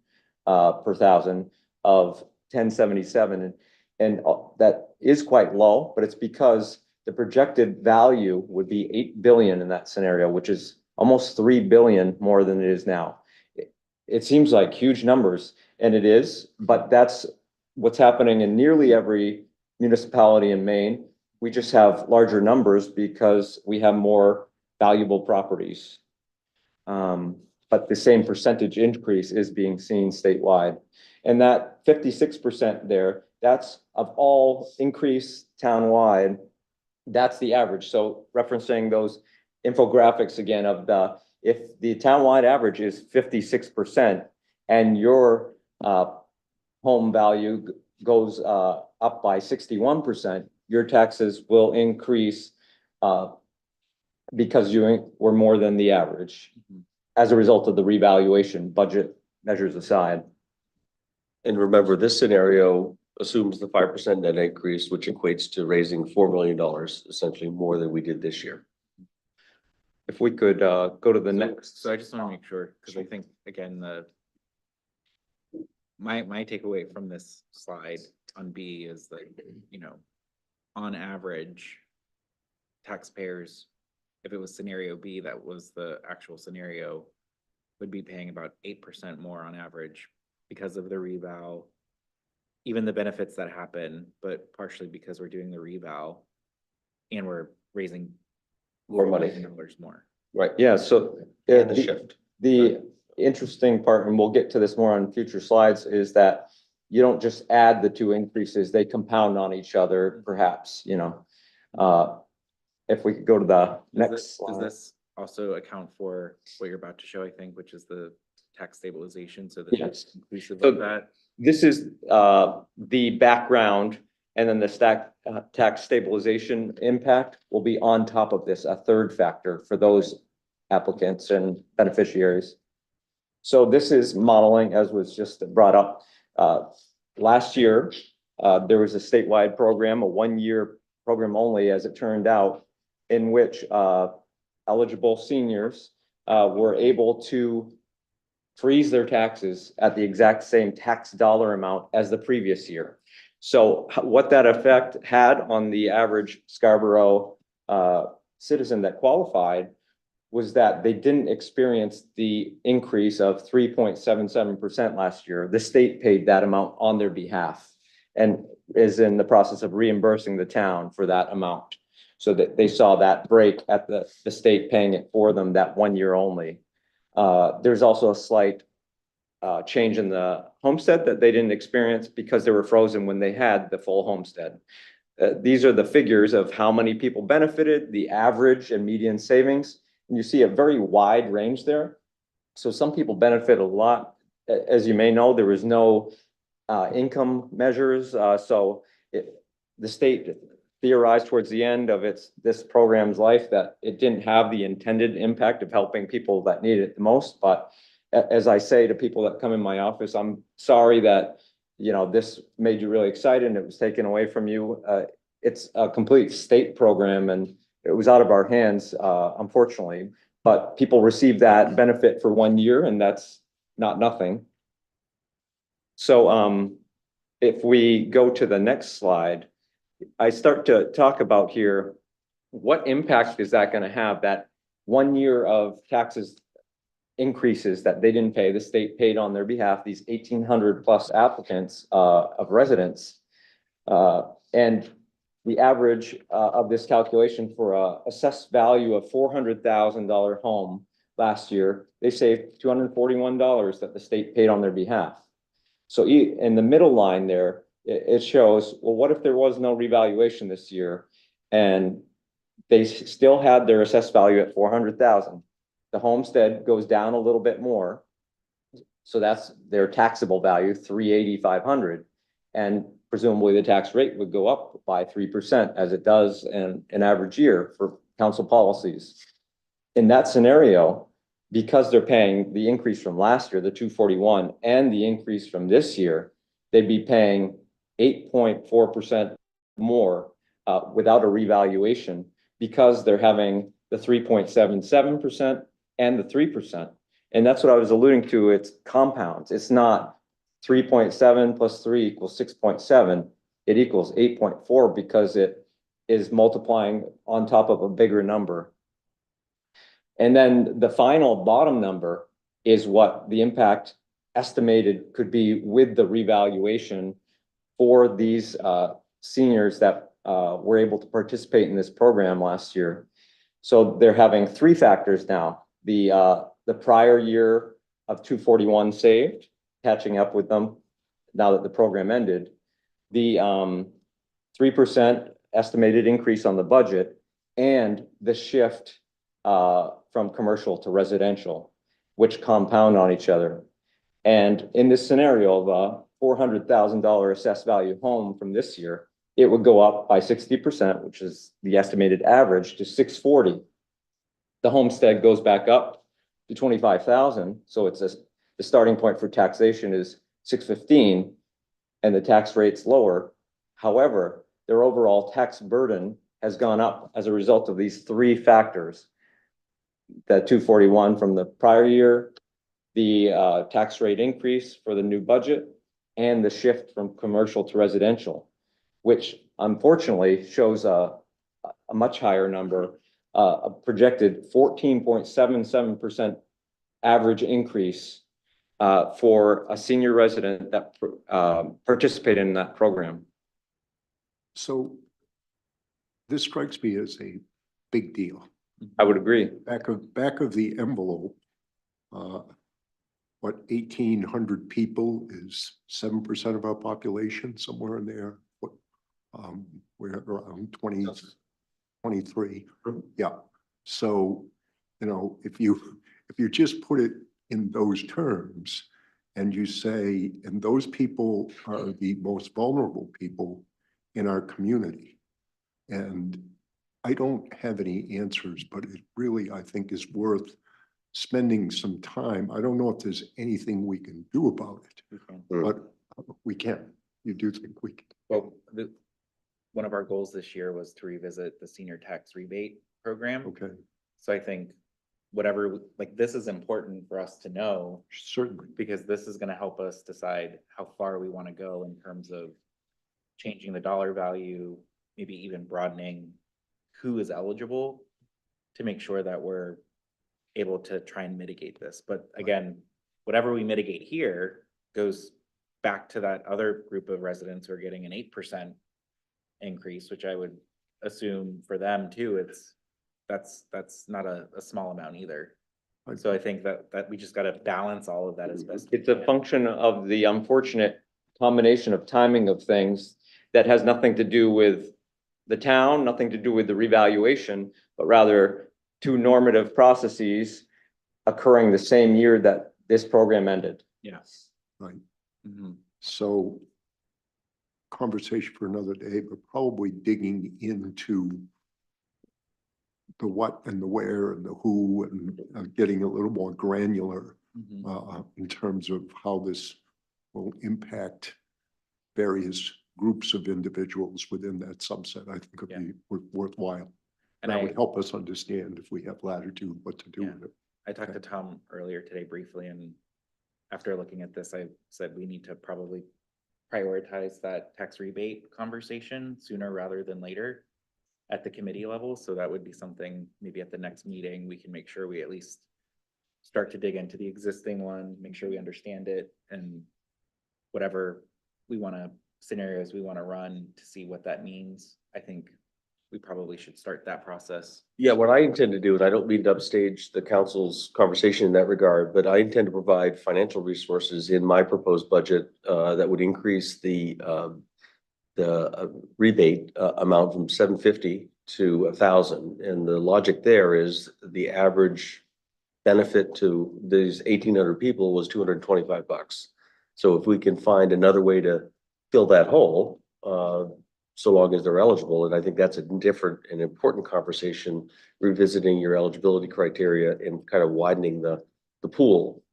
per thousand of 1077. And that is quite low, but it's because the projected value would be 8 billion in that scenario, which is almost 3 billion more than it is now. It seems like huge numbers, and it is, but that's what's happening in nearly every municipality in Maine. We just have larger numbers because we have more valuable properties. But the same percentage increase is being seen statewide. And that 56% there, that's of all increase townwide, that's the average. So referencing those infographics again of if the townwide average is 56% and your home value goes up by 61%, your taxes will increase because you were more than the average as a result of the revaluation, budget measures aside. And remember, this scenario assumes the 5% net increase, which equates to raising $4 million, essentially more than we did this year. If we could go to the next. So I just want to make sure, because I think, again, my takeaway from this slide on B is that, you know, on average, taxpayers, if it was scenario B, that was the actual scenario, would be paying about 8% more on average because of the reval, even the benefits that happen, but partially because we're doing the reval and we're raising More money. dollars more. Right. Yeah, so And the shift. the interesting part, and we'll get to this more on future slides, is that you don't just add the two increases, they compound on each other, perhaps, you know. If we could go to the next Does slide. this also account for what you're about to show, I think, which is the tax stabilization, so that Yes. it's inclusive So of that? This is the background, and then the tax stabilization impact will be on top of this, a third factor for those applicants and beneficiaries. So this is modeling, as was just brought up. Last year, there was a statewide program, a one-year program only, as it turned out, in which eligible seniors were able to freeze their taxes at the exact same tax dollar amount as the previous year. So what that effect had on the average Scarborough citizen that qualified was that they didn't experience the increase of 3.77% last year. The state paid that amount on their behalf and is in the process of reimbursing the town for that amount. So that they saw that break at the state paying it for them that 1 year only. There's also a slight change in the homestead that they didn't experience because they were frozen when they had the full homestead. These are the figures of how many people benefited, the average and median savings. And you see a very wide range there. So some people benefit a lot. As you may know, there was no income measures. The state theorized towards the end of this program's life that it didn't have the intended impact of helping people that needed it the most. But as I say to people that come in my office, I'm sorry that, you know, this made you really excited and it was taken away from you. It's a complete state program and it was out of our hands, unfortunately, but people receive that benefit for 1 year and that's not nothing. So if we go to the next slide, I start to talk about here, what impact is that going to have, that 1 year of taxes increases that they didn't pay, the state paid on their behalf, these 1,800 plus applicants of residents. And the average of this calculation for a assessed value of $400,000 home last year, they saved $241 that the state paid on their behalf. So in the middle line there, it shows, well, what if there was no revaluation this year and they still had their assessed value at 400,000? The homestead goes down a little bit more. So that's their taxable value, 380,500. And presumably the tax rate would go up by 3% as it does in an average year for council policies. In that scenario, because they're paying the increase from last year, the 241, and the increase from this year, they'd be paying 8.4% more without a revaluation because they're having the 3.77% and the 3%. And that's what I was alluding to. It's compounds. It's not 3.7 plus 3 equals 6.7. It equals 8.4 because it is multiplying on top of a bigger number. And then the final bottom number is what the impact estimated could be with the revaluation for these seniors that were able to participate in this program last year. So they're having three factors now. The prior year of 241 saved, catching up with them now that the program ended. The 3% estimated increase on the budget and the shift from commercial to residential, which compound on each other. And in this scenario of a $400,000 assessed value home from this year, it would go up by 60%, which is the estimated average, to 640. The homestead goes back up to 25,000. So it's the starting point for taxation is 615 and the tax rate's lower. However, their overall tax burden has gone up as a result of these three factors. The 241 from the prior year, the tax rate increase for the new budget, and the shift from commercial to residential, which unfortunately shows a much higher number, a projected 14.77% average increase for a senior resident that participated in that program. So this strikes me as a big deal. I would agree. Back of the envelope, what, 1,800 people is 7% of our population, somewhere in there. What, we're around 20, 23. Yeah. So, you know, if you just put it in those terms and you say, and those people are the most vulnerable people in our community. And I don't have any answers, but it really, I think, is worth spending some time. I don't know if there's anything we can do about it, but we can. you do think we can? Well, one of our goals this year was to revisit the senior tax rebate program. Okay, So I think whatever, like, this is important for us to know, certainly. because this is gonna help us decide how far we wanna go in terms of changing the dollar value, maybe even broadening who is eligible to make sure that we're able to try and mitigate this. But again, whatever we mitigate here goes back to that other group of residents who are getting an 8% increase, which I would assume for them too, that's not a small amount either. So I think that we just gotta balance all of that as best. we It's a can. function of the unfortunate combination of timing of things that has nothing to do with the town, nothing to do with the revaluation, but rather two normative processes occurring the same year that this program ended. Yes. Right. Mhm. So conversation for another day, but probably digging into the what and the where and the who and getting a little more granular Mhm. in terms of how this will impact various groups of individuals within that subset, I think would Yeah. be worthwhile. And That I, would help us understand if we have latitude, what to do Yeah. with it. I talked to Tom earlier today briefly, and after looking at this, I said we need to probably prioritize that tax rebate conversation sooner rather than later at the committee level. So that would be something maybe at the next meeting, we can make sure we at least start to dig into the existing one, make sure we understand it, and whatever we want to, scenarios we want to run to see what that means. I think we probably should start that process. Yeah, what I intend to do, and I don't mean to upstage the council's conversation in that regard, but I intend to provide financial resources in my proposed budget that would increase the rebate amount from $750 to $1,000. And the logic there is the average benefit to these 1,800 people was $225. So if we can find another way to fill that hole, so long as they're eligible, and I think that's a different and important conversation, revisiting your eligibility criteria and kind of widening the pool,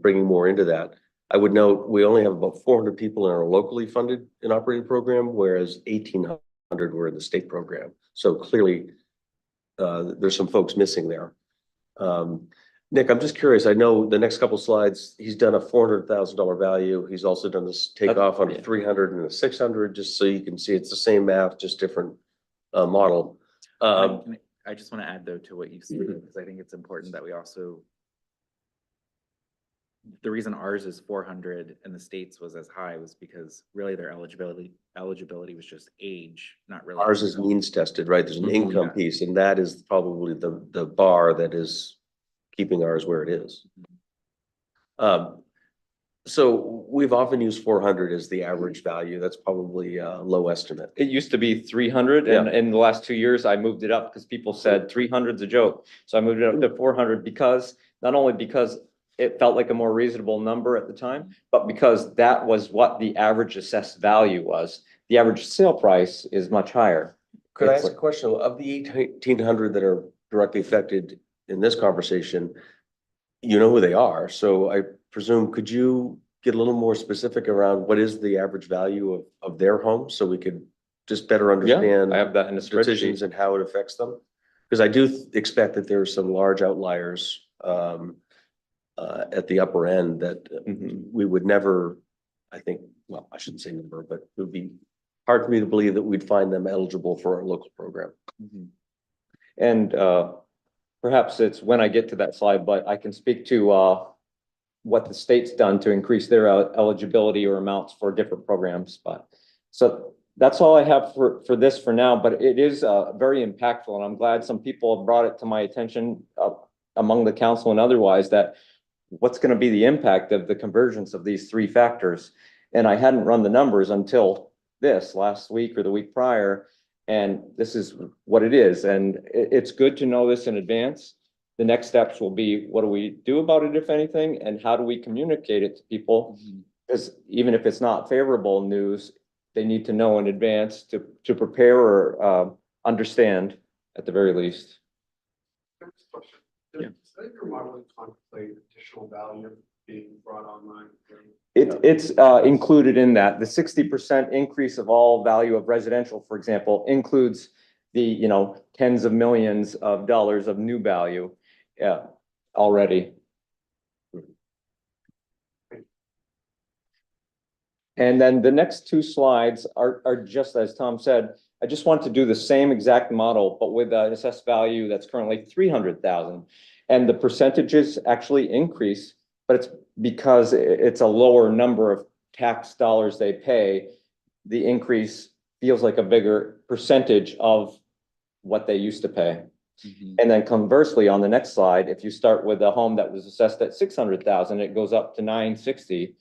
bringing more into that. I would note, we only have about 400 people in our locally funded and operating program, whereas 1,800 were in the state program. So clearly, there's some folks missing there. Nick, I'm just curious, I know the next couple slides, he's done a $400,000 value. He's also done this takeoff on a 300 and a 600, just so you can see it's the same math, just different model. I just want to add though to what you said, because I think it's important that we also, the reason ours is 400 and the states was as high was because really their eligibility was just age, not really. Ours is means tested, right? There's an income Yeah. piece, and that is probably the bar that is keeping ours where it is. So we've often used 400 as the average value. That's probably a low estimate. It used to be 300, and Yeah. in the last 2 years, I moved it up because people said 300's a joke. So I moved it up to 400 because, not only because it felt like a more reasonable number at the time, but because that was what the average assessed value was. The average sale price is much higher. Could I It's ask a question? Of the 1,800 that are directly affected in this conversation, you know who they are. So I presume, could you get a little more specific around what is the average value of their home? So we could just better Yeah, understand I have that in a decisions spreadsheet. and how it affects them. Because I do expect that there are some large outliers at the upper end that Mhm. we would never, I think, well, I shouldn't say never, but it would be hard for me to believe that we'd find them eligible for our local program. Mhm. And perhaps it's when I get to that slide, but I can speak to what the state's done to increase their eligibility or amounts for different programs. But so that's all I have for this for now, but it is very impactful, and I'm glad some people have brought it to my attention among the council and otherwise, that what's going to be the impact of the convergence of these three factors. And I hadn't run the numbers until this last week or the week prior. And this is what it is. And it's good to know this in advance. The next steps will be, what do we do about it, if anything? And how do we communicate it to people? Because even if it's not favorable news, they need to know in advance to prepare or understand at the very least. Question. Yeah. Does your modeling contemplate additional additional value being brought online. It's included in that. The 60% increase of all value of residential, for example, includes the, you know, tens of millions of dollars of new value, already. And then the next two slides are just as Tom said, I just want to do the same exact model, but with an assessed value that's currently 300,000. And the percentages actually increase, but it's because it's a lower number of tax dollars they pay. The increase feels like a bigger percentage of what they used to pay. And then conversely, on the next slide, if you start with a home that was assessed at 600,000, it goes up to 960.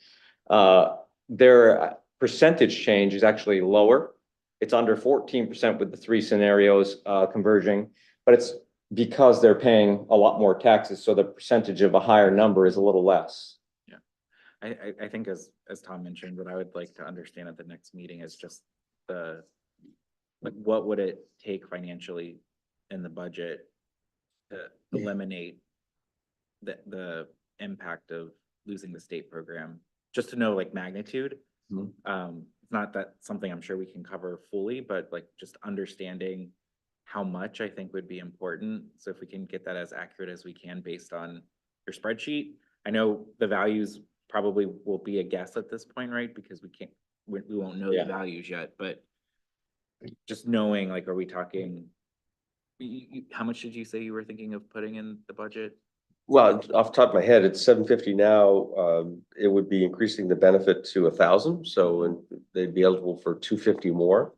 Their percentage change is actually lower. It's under 14% with the three scenarios converging, but it's because they're paying a lot more taxes, so the percentage of a higher number is a little less. Yeah, I think as Tom mentioned, what I would like to understand at the next meeting is just like what would it take financially in the budget to eliminate the impact of losing the state program, just to know like magnitude. It's not that something I'm sure we can cover fully, but like just understanding how much I think would be important. So if we can get that as accurate as we can based on your spreadsheet. I know the values probably will be a guess at this point, right? Because we won't know the values yet, but just knowing, like, are we talking, how much did you say you were thinking of putting in the budget? Well, off the top of my head, it's 750 now. It would be increasing the benefit to 1,000, so they'd be eligible for 250 more.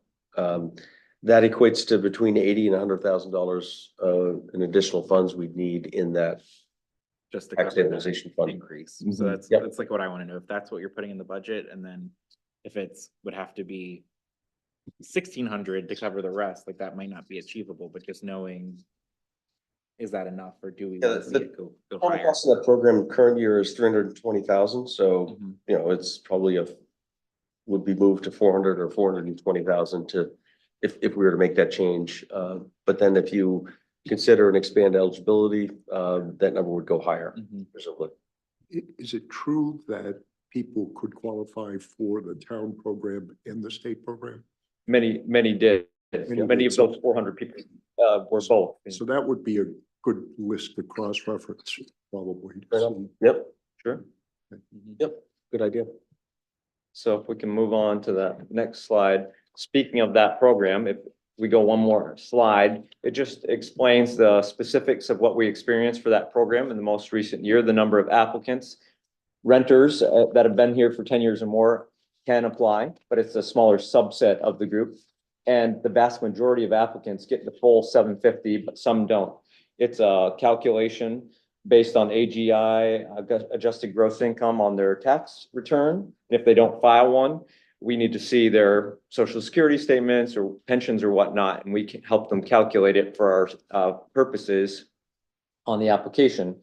That equates to between $80,000 and $100,000 in additional funds we'd need in that Just to tax cover that stabilization fund. increase. So that's like what I want to know, if that's what you're putting in the budget, and then if it's would have to be 1,600 to cover the rest, like that might not be achievable, but just knowing, is that enough, or do we want to see it go Total higher? cost of that program current year is 320,000, so you know, it's probably would be moved to 400 or 420,000 to if we were to make that change. But then if you consider and expand eligibility, that number would go higher, presumably. Is it true that people could qualify for the town program and the state program? Many did. Many of those 400 people were both. So that would be a good list to cross-reference, probably. Fair enough. Yep, Sure. yep, good idea. So if we can move on to the next slide. Speaking of that program, if we go one more slide, it just explains the specifics of what we experienced for that program in the most recent year, the number of applicants. Renters that have been here for 10 years or more can apply, but it's a smaller subset of the group. And the vast majority of applicants get the full 750, but some don't. It's a calculation based on AGI, adjusted gross income on their tax return. And if they don't file one, we need to see their social security statements or pensions or whatnot, and we can help them calculate it for our purposes on the application.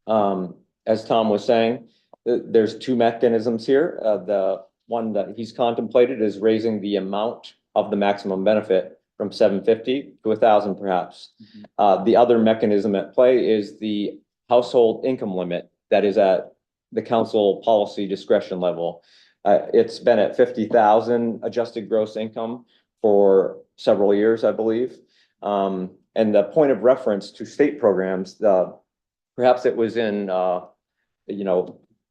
As Tom was saying, there's two mechanisms here. The one that he's contemplated is raising the amount of the maximum benefit from 750 to 1,000 perhaps. The other mechanism at play is the household income limit that is at the council policy discretion level. It's been at 50,000 adjusted gross income for several years, I believe. And the point of reference to state programs, perhaps it was in,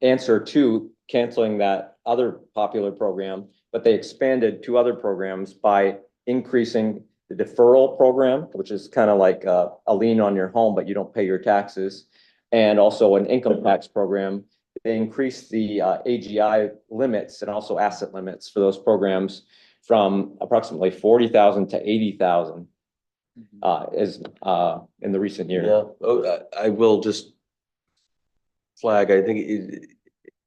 answer to canceling that other popular program, but they expanded two other programs by increasing the deferral program, which is kind of like a lien on your home, but you don't pay your taxes, and also an income tax program. They increased the AGI limits and also asset limits for those programs from approximately 40,000 to 80,000 in the recent year. Yeah, I will just flag, I think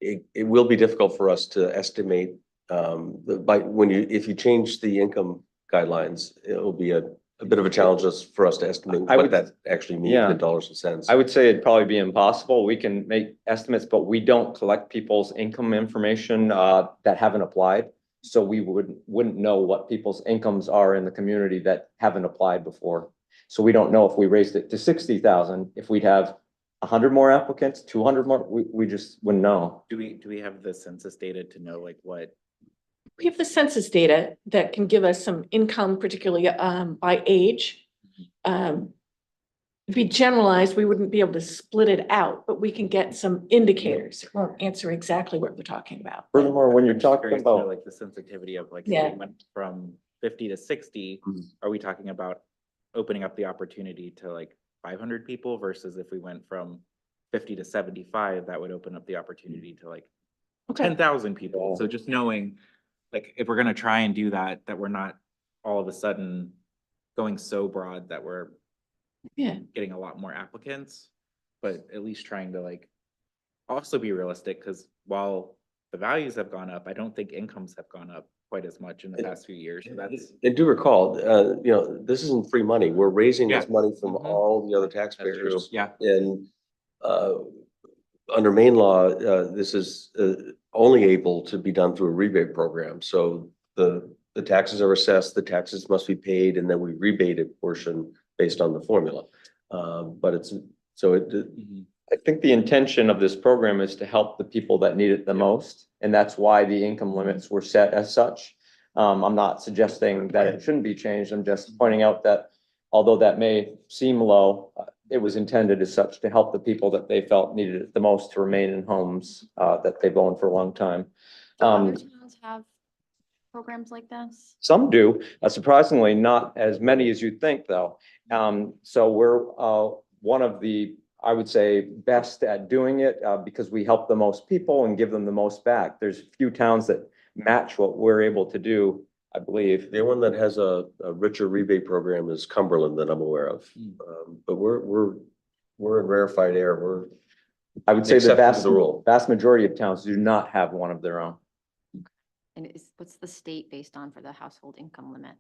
it will be difficult for us to estimate if you change the income guidelines, it will be a bit of a challenge for us to estimate what that actually means in dollars and cents. I would say it'd probably be impossible. We can make estimates, but we don't collect people's income information that haven't applied. So we wouldn't know what people's incomes are in the community that haven't applied before. So we don't know if we raised it to 60,000, if we'd have 100 more applicants, 200 more, we just wouldn't know. Do we have the census data to know like what? We have the census data that can give us some income, particularly by age. If we generalize, we wouldn't be able to split it out, but we can get some indicators. It won't answer exactly what we're talking about. Furthermore, when you're I'm just talking curious to know, about, like the sensitivity of like, if Yeah. we went from 50 to 60, Mhm. are we talking about opening up the opportunity to like 500 people versus if we went from 50 to 75, that would open up the opportunity to like Okay, 10,000 people. Yeah. So just knowing, like, if we're gonna try and do that, that we're not all of a sudden going so broad that we're yeah, getting a lot more applicants, but at least trying to like also be realistic, because while the values have gone up, I don't think incomes have gone up quite as much in the past few years. So that's, And do recall, this isn't free money. We're raising this Yeah. money from Mhm. all the other that's true. taxpayers. Yeah. And under Maine law, this is only able to be done through a rebate program. So the taxes are assessed, the taxes must be paid, and then we rebate a portion based on the formula. But it's, so it, Mhm. I think the intention of this program is to help the people that need it the most. And that's why the income limits were set as such. I'm not suggesting that it shouldn't be changed. I'm just pointing out that although that may seem low, it was intended as such to help the people that they felt needed it the most to remain in homes that they've owned for a long time. Do other towns have programs like this? Some do, surprisingly, not as many as you'd think, though. So we're one of the, I would say, best at doing it because we help the most people and give them the most back. There's few towns that match what we're able to do, I believe. the one that has a richer rebate program is Cumberland that I'm aware of. But we're in rarefied air. We're I would say the Exception to the rule. vast majority of towns do not have one of their own. And what's the state based on for the household income limit?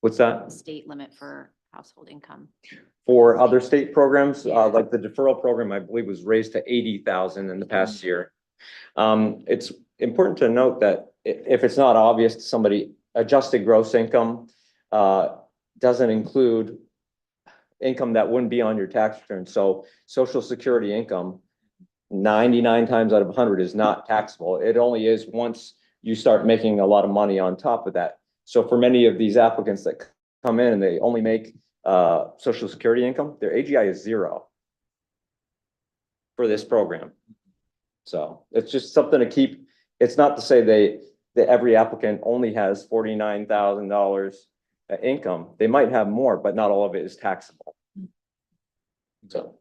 What's that? The state limit for household income? For other state programs, Yeah. like the deferral program, I believe was raised to 80,000 in the past year. It's important to note that if it's not obvious to somebody, adjusted gross income doesn't include income that wouldn't be on your tax return. So social security income, 99 times out of 100 is not taxable. It only is once you start making a lot of money on top of that. So for many of these applicants that come in and they only make social security income, their AGI is 0 for this program. So it's just something to keep. It's not to say that every applicant only has $49,000 income. They might have more, but not all of it is taxable. So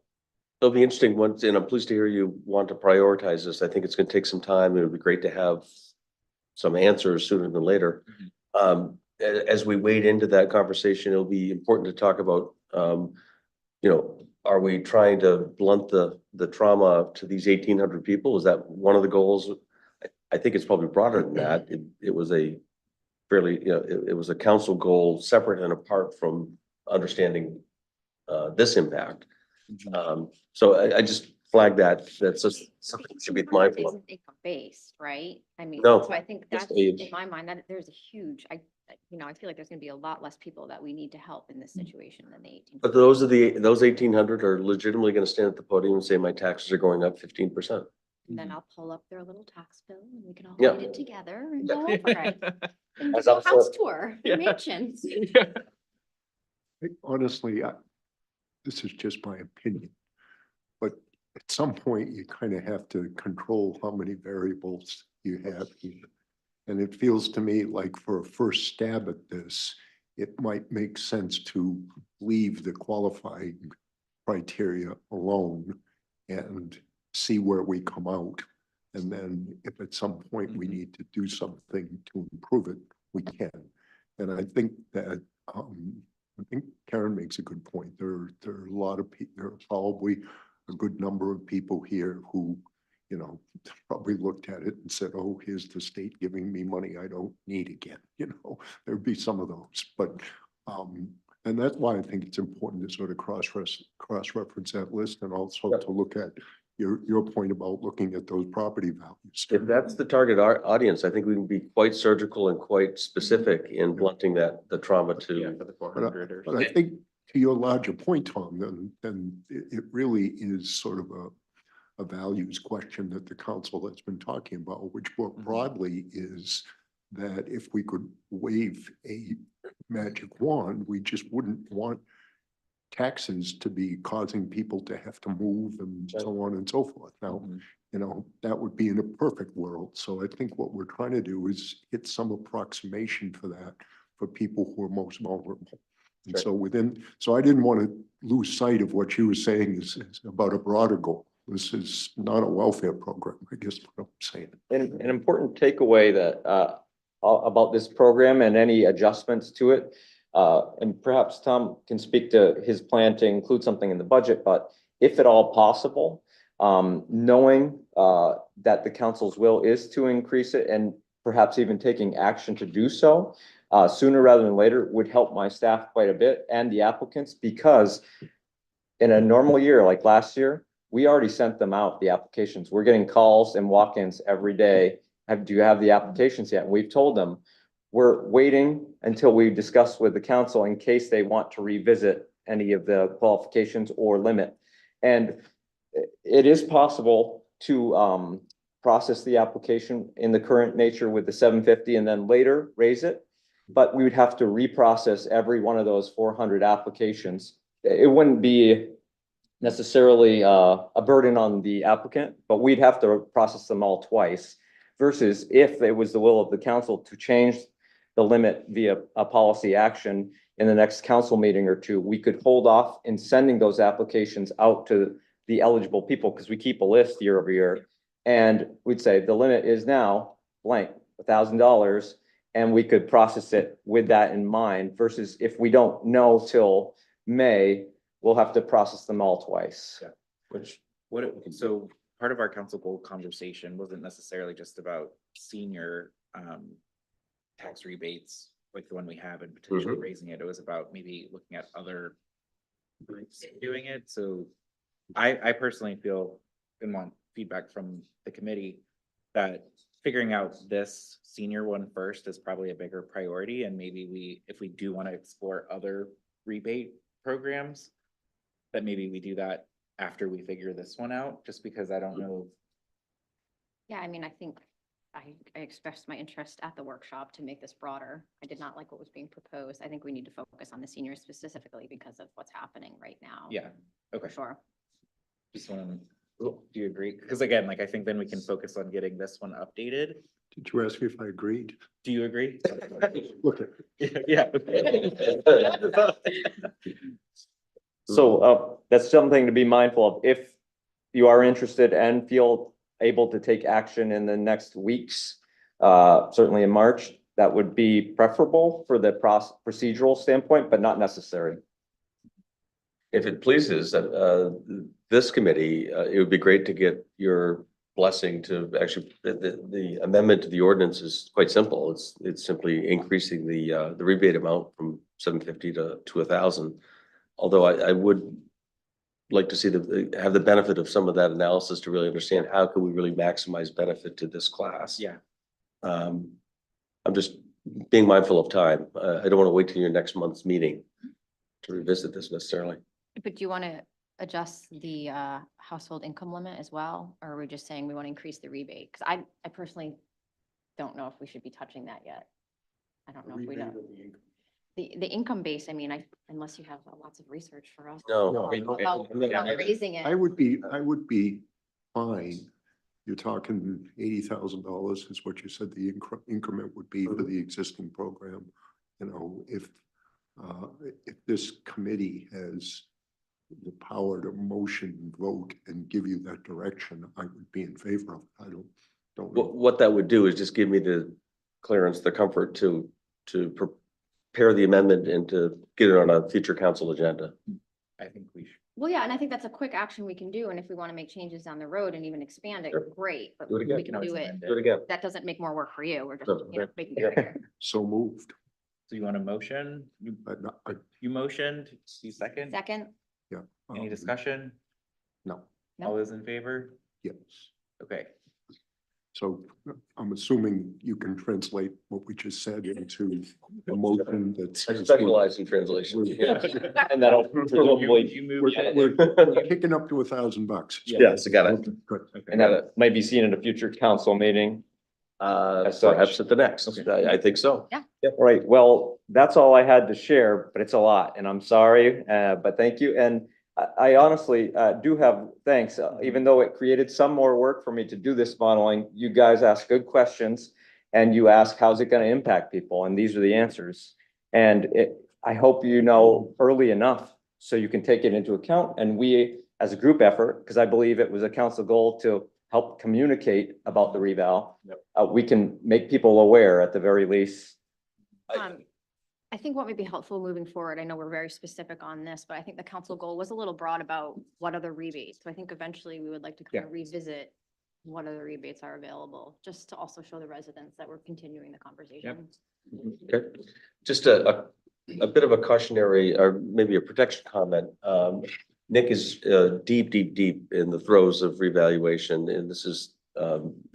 it'll be interesting once, and I'm pleased to hear you want to prioritize this. I think it's gonna take some time. It would be great to have some answers sooner than later. As we wade into that conversation, it'll be important to talk about, are we trying to blunt the trauma to these 1,800 people? Is that one of the goals? I think it's probably broader than that. It was a fairly, it was a council goal separate and apart from understanding this impact. So I just flag that, that's just something we should be mindful of. Isn't income based, right? I mean, No, so I think just that's, age. in my mind, that there's a huge, I feel like there's gonna be a lot less people that we need to help in this situation than the 18. But those 1,800 are legitimately gonna stand at the podium and say, my taxes are going up 15%. And then I'll pull up their little tax bill and we can all Yeah. read it together and go over it. And As do a I'm house sure- tour, Yeah. mansions. Honestly, this is just my opinion. But at some point, you kind of have to control how many variables you have here. And it feels to me like for a first stab at this, it might make sense to leave the qualifying criteria alone and see where we come out. And then if at some point we Mhm. need to do something to improve it, we can. And I think that, I think Karen makes a good point. There are a lot of people, there are probably a good number of people here who, probably looked at it and said, oh, here's the state giving me money I don't need again, there'd be some of those, but, and that's why I think it's important to sort of cross-reference that list and also Yep. to look at your point about looking at those property values. If that's the target audience, I think we can be quite surgical and quite specific in blunting the trauma Yeah, to. for the But 400 or But I something. think to your larger point, Tom, then it really is sort of a values question that the council has been talking about, which more broadly is that if we could wave a magic wand, we just wouldn't want taxes to be causing people to have to move and so on and so forth. Now, you know, that would be in a perfect world. So I think what we're trying to do is hit some approximation for that for people who are most vulnerable. And Right. so I didn't want to lose sight of what you were saying is about a broader goal. This is not a welfare program, I guess what I'm saying. And an important takeaway that about this program and any adjustments to it. And perhaps Tom can speak to his plan to include something in the budget, but if at all possible, knowing that the council's will is to increase it and perhaps even taking action to do so sooner rather than later would help my staff quite a bit and the applicants, because in a normal year like last year, we already sent them out, the applications. We're getting calls and walk-ins every day. Do you have the applications yet? And we've told them, we're waiting until we discuss with the council in case they want to revisit any of the qualifications or limit. And it is possible to process the application in the current nature with the 750 and then later raise it. But we would have to reprocess every one of those 400 applications. It wouldn't be necessarily a burden on the applicant, but we'd have to process them all twice. Versus if it was the will of the council to change the limit via a policy action in the next council meeting or two, we could hold off in sending those applications out to the eligible people, because we keep a list year over year. And we'd say the limit is now blank, $1,000, and we could process it with that in mind, versus if we don't know till May, we'll have to process them all twice. Yeah. Which, so part of our council goal conversation wasn't necessarily just about senior tax rebates, like the one we have, and potentially raising it. It was about maybe looking at other groups doing it. So I personally feel and want feedback from the committee that figuring out this senior one first is probably a bigger priority. And maybe if we do want to explore other rebate programs, that maybe we do that after we figure this one out, just because I don't know. Yeah, I mean, I think I expressed my interest at the workshop to make this broader. I did not like what was being proposed. I think we need to focus on the seniors specifically because of what's happening right now. Yeah, okay. For sure. Just want to, do you agree? Because again, like, I think then we can focus on getting this one updated. Did you ask me if I agreed? Do you agree? Look at. Yeah. So that's something to be mindful of. If you are interested and feel able to take action in the next weeks, certainly in March, that would be preferable for the procedural standpoint, but not necessary. If it pleases this committee, it would be great to get your blessing to actually, the amendment to the ordinance is quite simple. It's simply increasing the rebate amount from 750 to 1,000. Although I would like to see have the benefit of some of that analysis to really understand how can we really maximize benefit to this class. Yeah. I'm just being mindful of time. I don't want to wait till your next month's meeting to revisit this necessarily. But do you want to adjust the household income limit as well? Or are we just saying we want to increase the rebate? Because I personally don't know if we should be touching that yet. I don't know if we know. The income base, I mean, unless you have lots of research for us. No. About raising it. I would be fine. You're talking $80,000 is what you said the increment would be for the existing program. You know, if this committee has the power to motion, vote, and give you that direction, I would be in favor of it. I don't know. What that would do is just give me the clearance, the comfort to prepare the amendment and to get it on a future council agenda. I think we should. Well, yeah, and I think that's a quick action we can do. And if we want to make changes down the road and even expand it, Sure. great. But Do it again. we can do it. Do it again. That doesn't make more work for you. We're just, No, making it quicker. So moved. So you want a motion? But no, You motioned, you second? Second, Any discussion? No. No. All those in favor? Yes. Okay. So I'm assuming you can translate what we just said into a motion that's. I specialize in translation. Yeah. And that'll presumably, We're kicking up to $1,000. Yes, I got it. Good. and that might be seen in a future council meeting. As such. Perhaps at the next. I think so. All right, well, that's all I had to share, but it's a lot, and I'm sorry, but thank you. And I honestly do have thanks, even though it created some more work for me to do this modeling. You guys ask good questions, and you ask, how's it going to impact people? And these are the answers. And I hope you know early enough so you can take it into account. And we, as a group effort, because I believe it was a council goal to help communicate about the reval, we can make people aware at the very least. I think what might be helpful moving forward, I know we're very specific on this, but I think the council goal was a little broad about what other rebates. So I think eventually we would like to kind of revisit what other rebates are available, just to also show the residents that we're continuing the conversation. Okay, just a bit of a cautionary or maybe a protection comment. Nick is deep in the throes of revaluation, and this is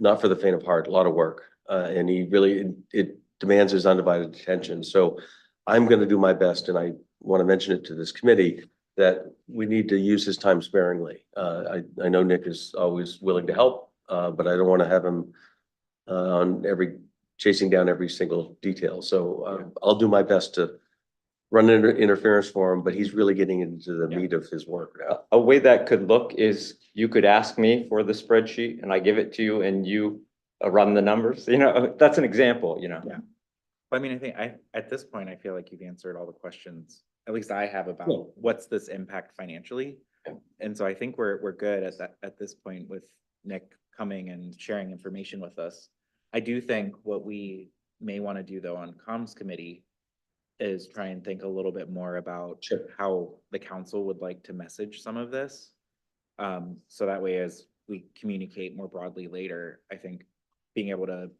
not for the faint of heart, a lot of work. And he really, it demands his undivided attention. So I'm going to do my best, and I want to mention it to this committee, that we need to use his time sparingly. I know Nick is always willing to help, but I don't want to have him chasing down every single detail. So I'll do my best to run interference for him, but he's really getting into the meat of his work now. A way that could look is you could ask me for the spreadsheet and I give it to you and you run the numbers, that's an example, Yeah. I mean, I think at this point, I feel like you've answered all the questions, at least I have, about what's this impact financially. And so I think we're good at this point with Nick coming and sharing information with us. I do think what we may want to do though on comms committee is try and think a little bit more about how the council would like to message some of this. So that way, as we communicate more broadly later, I think being able to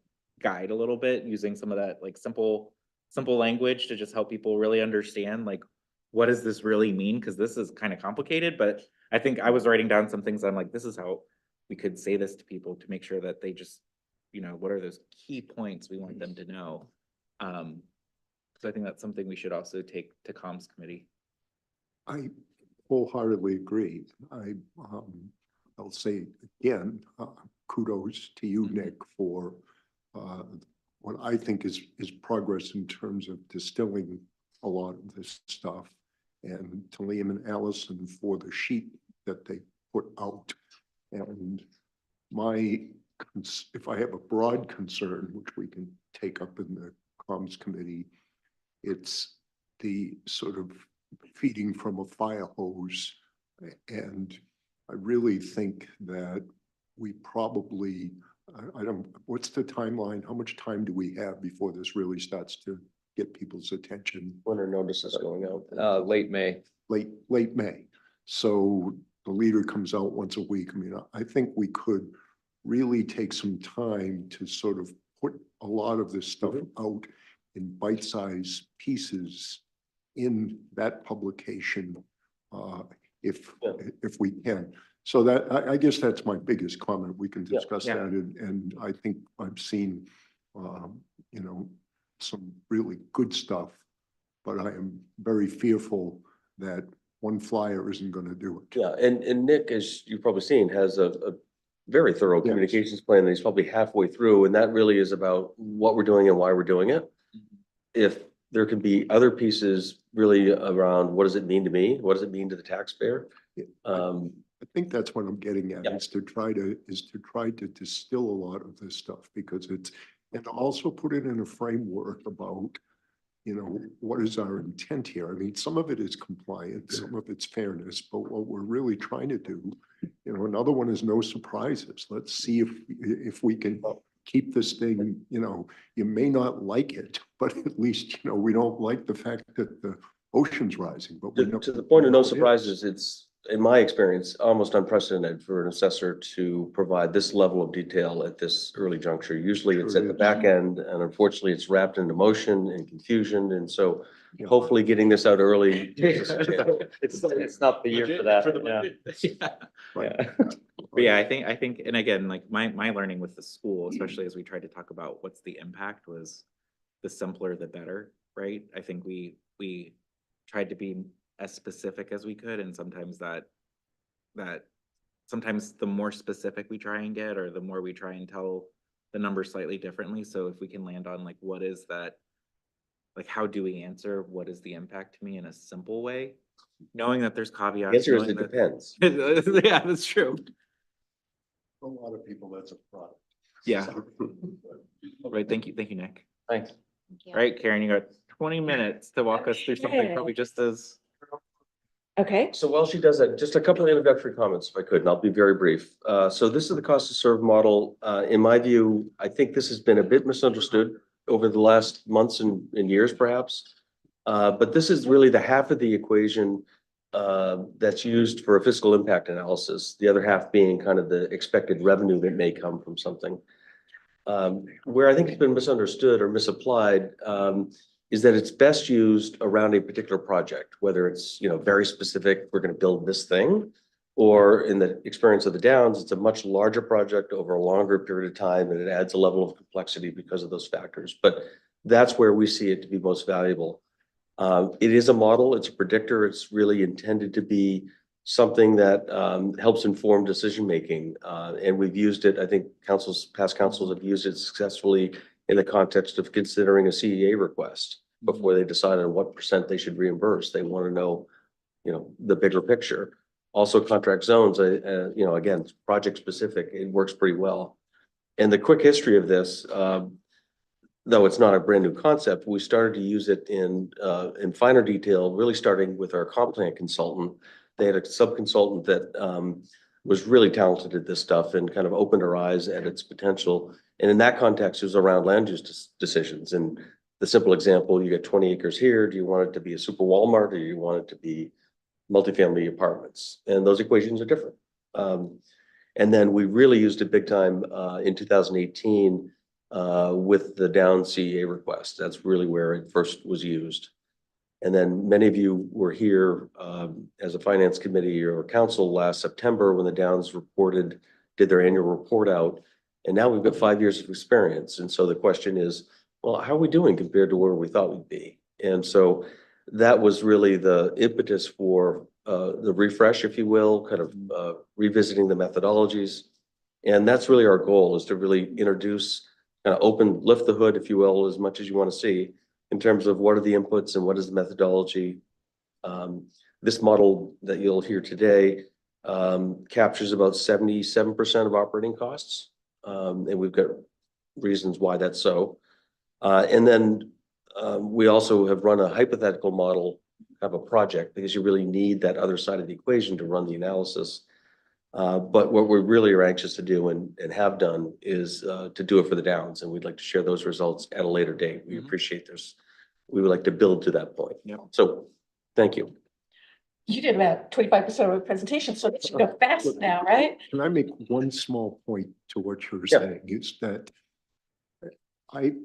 guide a little bit using some of that like simple language to just help people really understand, like, what does this really mean? Because this is kind of complicated, but I think I was writing down some things. I'm like, this is how we could say this to people to make sure that they just, what are those key points we want them to know? So I think that's something we should also take to comms committee. I wholeheartedly agree. I'll say again, kudos to you, Nick, for what I think is progress in terms of distilling a lot of this stuff, and to Liam and Allison for the sheet that they put out. And if I have a broad concern, which we can take up in the comms committee, it's the sort of feeding from a fire hose. And I really think that we probably, what's the timeline? How much time do we have before this really starts to get people's attention? When are notices going out? Late May. Late May. So the leader comes out once a week. I mean, I think we could really take some time to sort of put a lot of this stuff out in bite-sized pieces in that publication, if we can. So that, I guess that's my biggest comment. We can discuss that, and I think I've seen, some really good stuff, but I am very fearful that one flyer isn't going to do it. Yeah, and Nick, as you've probably seen, has a very thorough communications plan that he's probably halfway through, and that really is about what we're doing and why we're doing it. If there can be other pieces really around what does it mean to me? What does it mean to the taxpayer? I think that's what I'm getting at, is to try to distill a lot of this stuff, because and also put it in a framework about, what is our intent here? I mean, some of it is compliance, some of it's fairness, but what we're really trying to do, another one is no surprises. Let's see if we can keep this thing, you may not like it, but at least, we don't like the fact that the ocean's rising, but we know. To the point of no surprises, it's, in my experience, almost unprecedented for an assessor to provide this level of detail at this early juncture. Usually it's at the back end, and unfortunately it's wrapped in emotion and confusion. And so hopefully getting this out early. It's not the year for that. But yeah, I think, and again, like my learning with the school, especially as we tried to talk about what's the impact, was the simpler the better, right? I think we tried to be as specific as we could, and sometimes sometimes the more specific we try and get, or the more we try and tell the number slightly differently. So if we can land on like, what is that? Like, how do we answer what is the impact to me in a simple way? Knowing that there's The caveats. answer is knowing it that- depends. Yeah, that's true. A lot of people, that's a product. Yeah. Right, thank you, Nick. Thanks. Thank you. All right, Karen, you got 20 minutes to walk us through something Okay. probably just as. Okay, So while she does that, just a couple of introductory comments if I could, and I'll be very brief. So this is the cost to serve model. In my view, I think this has been a bit misunderstood over the last months and years perhaps. But this is really the half of the equation that's used for a fiscal impact analysis. The other half being kind of the expected revenue that may come from something. Where I think it's been misunderstood or misapplied is that it's best used around a particular project, whether it's, you know, very specific, we're going to build this thing, or in the experience of the Downs, it's a much larger project over a longer period of time, and it adds a level of complexity because of those factors. But that's where we see it to be most valuable. It is a model, it's a predictor, it's really intended to be something that helps inform decision-making. And we've used it, I think past councils have used it successfully in the context of considering a CEA request before they decide on what % they should reimburse. They want to know, you know, the bigger picture. Also contract zones, you know, again, project specific, it works pretty well. And the quick history of this, though it's not a brand new concept, we started to use it in finer detail, really starting with our comp plan consultant. They had a sub-consultant that was really talented at this stuff and kind of opened our eyes at its potential. And in that context, it was around land use decisions. And the simple example, you get 20 acres here. Do you want it to be a super Walmart, or do you want it to be multifamily apartments? And those equations are different. And then we really used it big time in 2018 with the down CEA request. That's really where it first was used. And then many of you were here as a finance committee or council last September when the Downs did their annual report out. And now we've got 5 years of experience. And so the question is, well, how are we doing compared to where we thought we'd be? And so that was really the impetus for the refresh, if you will, kind of revisiting the methodologies. And that's really our goal, is to really introduce, kind of lift the hood, if you will, as much as you want to see in terms of what are the inputs and what is the methodology. This model that you'll hear today captures about 77% of operating costs. And we've got reasons why that's so. And then we also have run a hypothetical model of a project, because you really need that other side of the equation to run the analysis. But what we really are anxious to do and have done is to do it for the Downs, and we'd like to share those results at a later date. We appreciate this. We would like to build to that point. Yep. So, thank you. you did about 25% of the presentation, so that should go fast now, right? Can I make one small point to what you're Yeah. saying? Is that I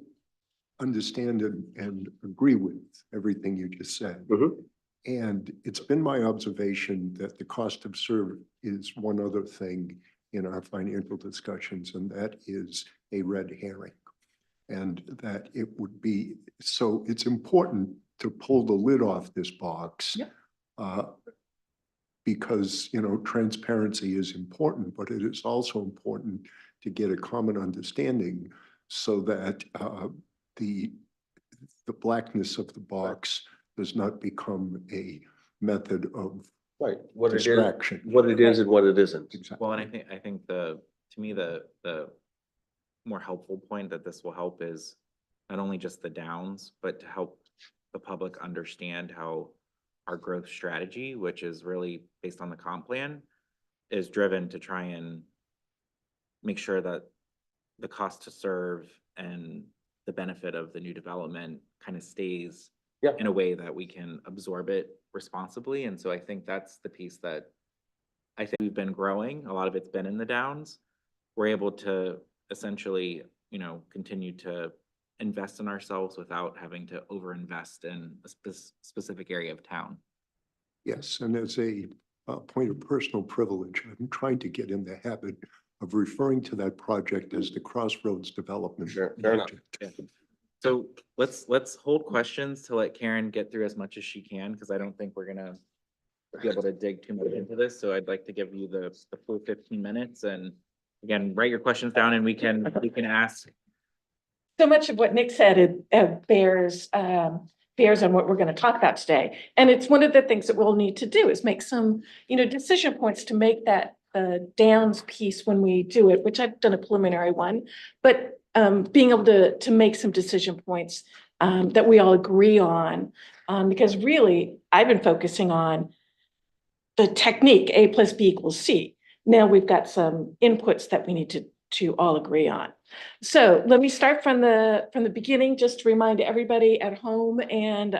understand and agree with everything you just said. Mhm. And it's been my observation that the cost of serve is one other thing in our financial discussions, and that is a red herring. And that it would be, so it's important to pull the lid off this box. Yep. Because, you know, transparency is important, but it is also important to get a common understanding so that the blackness of the box does not become a method of Right, what it is, distraction. what it is and what it isn't. Exactly. Well, and I think to me, the more helpful point that this will help is not only just the Downs, but to help the public understand how our growth strategy, which is really based on the comp plan, is driven to try and make sure that the cost to serve and the benefit of the new development kind of stays Yeah. in a way that we can absorb it responsibly. And so I think that's the piece that I think we've been growing. A lot of it's been in the Downs. We're able to essentially, you know, continue to invest in ourselves without having to overinvest in a specific area of town. Yes, and as a point of personal privilege, I'm trying to get in the habit of referring to that project as the Crossroads Development. Sure, fair enough. Project. So let's hold questions to let Karen get through as much as she can, because I don't think we're gonna be able to dig too much into this. So I'd like to give you the full 15 minutes, and again, write your questions down and we can ask. So much of what Nick said, bears on what we're going to talk about today. And it's one of the things that we'll need to do is make some, decision points to make that Downs piece when we do it, which I've done a preliminary one, but being able to make some decision points that we all agree on, because really I've been focusing on the technique A plus B equals C. Now we've got some inputs that we need to all agree on. So let me start from the beginning, just to remind everybody at home and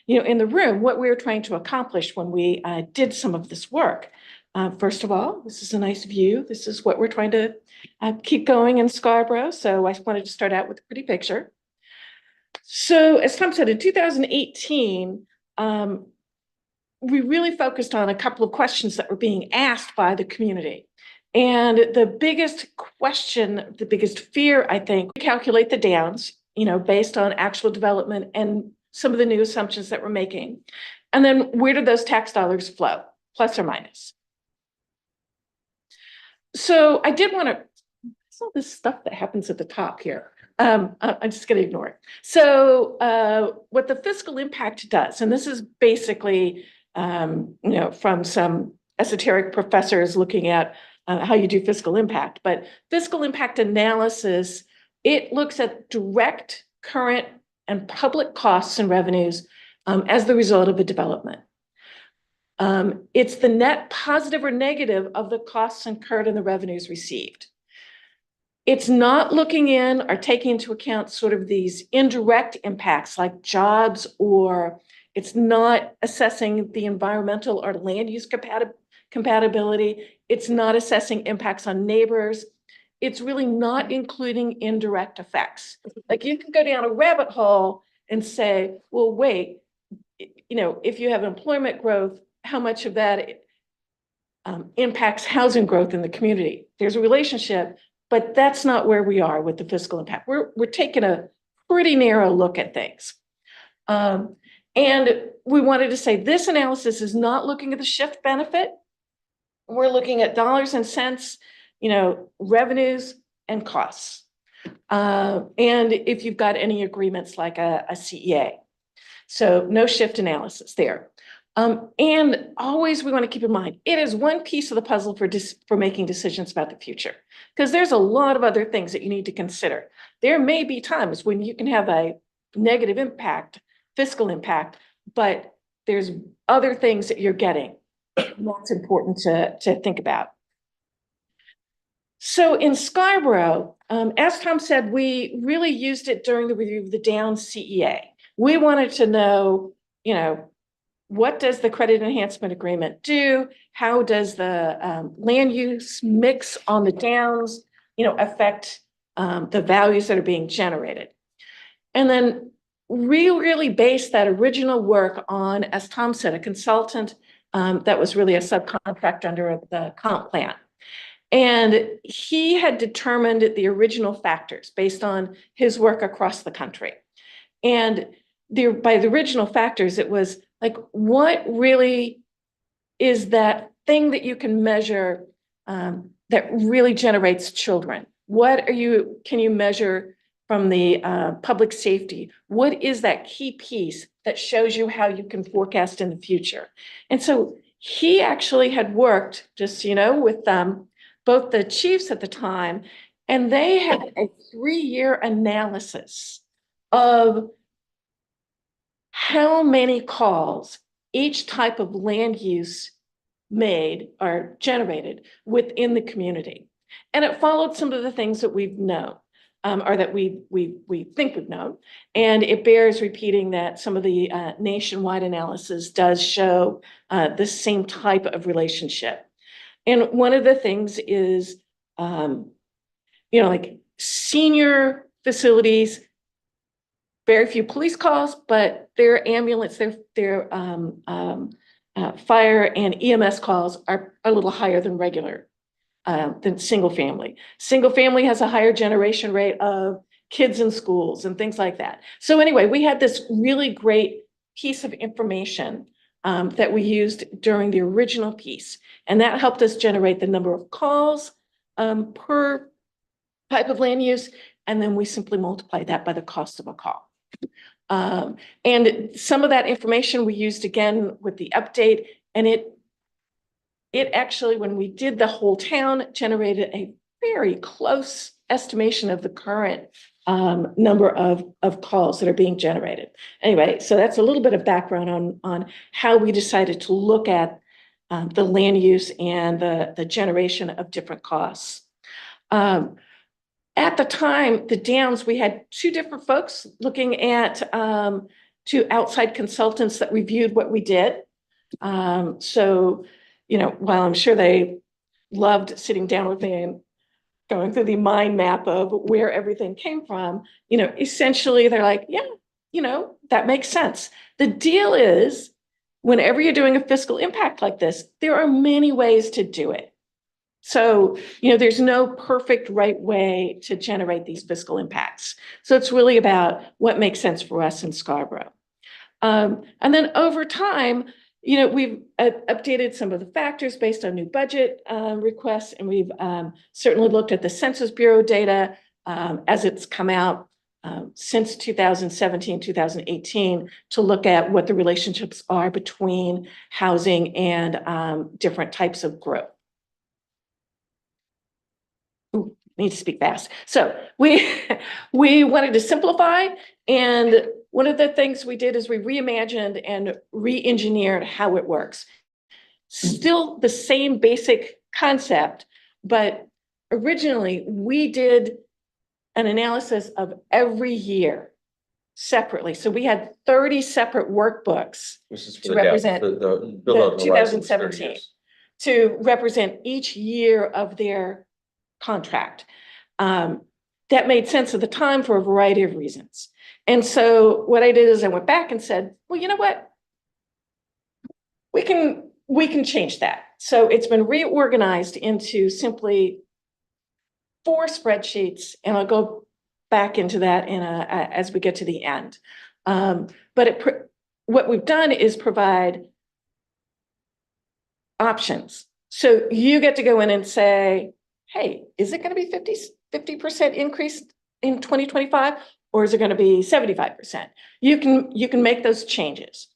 in the room what we were trying to accomplish when we did some of this work. First of all, this is a nice view. This is what we're trying to keep going in Scarborough. So I wanted to start out with a pretty picture. So as Tom said, in 2018, we really focused on a couple of questions that were being asked by the community. And the biggest question, the biggest fear, I think, we calculate the Downs, based on actual development and some of the new assumptions that we're making. And then where do those tax dollars flow, plus or minus? So I did want to, all this stuff that happens at the top here. I'm just going to ignore it. So what the fiscal impact does, and this is basically, from some esoteric professors looking at how you do fiscal impact, but fiscal impact analysis, it looks at direct, current, and public costs and revenues as the result of a development. It's the net positive or negative of the costs incurred and the revenues received. It's not looking in or taking into account sort of these indirect impacts like jobs, or it's not assessing the environmental or land use compatibility. It's not assessing impacts on neighbors. It's really not including indirect effects. Like you can go down a rabbit hole and say, well, wait, if you have employment growth, how much of that impacts housing growth in the community? There's a relationship, but that's not where we are with the fiscal impact. We're taking a pretty narrow look at things. And we wanted to say this analysis is not looking at the shift benefit. We're looking at dollars and cents, revenues and costs. And if you've got any agreements like a CEA. So no shift analysis there. And always we want to keep in mind, it is one piece of the puzzle for making decisions about the future, because there's a lot of other things that you need to consider. There may be times when you can have a negative impact, fiscal impact, but there's other things that you're getting. That's important to think about. So in Scarborough, as Tom said, we really used it during the review of the Downs CEA. We wanted to know, what does the credit enhancement agreement do? How does the land use mix on the Downs, affect the values that are being generated? And then we really based that original work on, as Tom said, a consultant that was really a subcontract under the comp plan. And he had determined the original factors based on his work across the country. And by the original factors, it was like, what really is that thing that you can measure that really generates children? What can you measure from the public safety? What is that key piece that shows you how you can forecast in the future? And so he actually had worked just, with both the chiefs at the time, and they had a 3-year analysis of how many calls each type of land use made or generated within the community. And it followed some of the things that we've known, or that we think we've known. And it bears repeating that some of the nationwide analysis does show the same type of relationship. And one of the things is, like senior facilities, very few police calls, but their ambulance, their fire and EMS calls are a little higher than regular, than single family. Single family has a higher generation rate of kids in schools and things like that. So anyway, we had this really great piece of information that we used during the original piece. And that helped us generate the number of calls per type of land use. And then we simply multiply that by the cost of a call. And some of that information we used again with the update, and it actually, when we did the whole town, generated a very close estimation of the current number of calls that are being generated. Anyway, so that's a little bit of background on how we decided to look at the land use and the generation of different costs. At the time, the Downs, we had two different folks looking at two outside consultants that reviewed what we did. So, you know, while I'm sure they loved sitting down with me and going through the mind map of where everything came from, you know, essentially they're like, yeah, you know, that makes sense. The deal is, whenever you're doing a fiscal impact like this, there are many ways to do it. So, you know, there's no perfect right way to generate these fiscal impacts. So it's really about what makes sense for us in Scarborough. And then over time, you know, we've updated some of the factors based on new budget requests, and we've certainly looked at the Census Bureau data as it's come out since 2017, 2018, to look at what the relationships are between housing and different types of growth. Ooh, need to speak fast. So we wanted to simplify, and one of the things we did is we reimagined and re-engineered how it works. Still the same basic concept, but originally we did an analysis of every year separately. So we had 30 separate workbooks This is for to the depth, represent the build out the horizons, 30 2017 years. to represent each year of their contract. That made sense at the time for a variety of reasons. And so what I did is I went back and said, well, you know what? We can change that. So it's been reorganized into simply 4 spreadsheets, and I'll go back into that as we get to the end. But what we've done is provide options. So you get to go in and say, hey, is it going to be 50% increase in 2025, or is it going to be 75%? You can make those changes.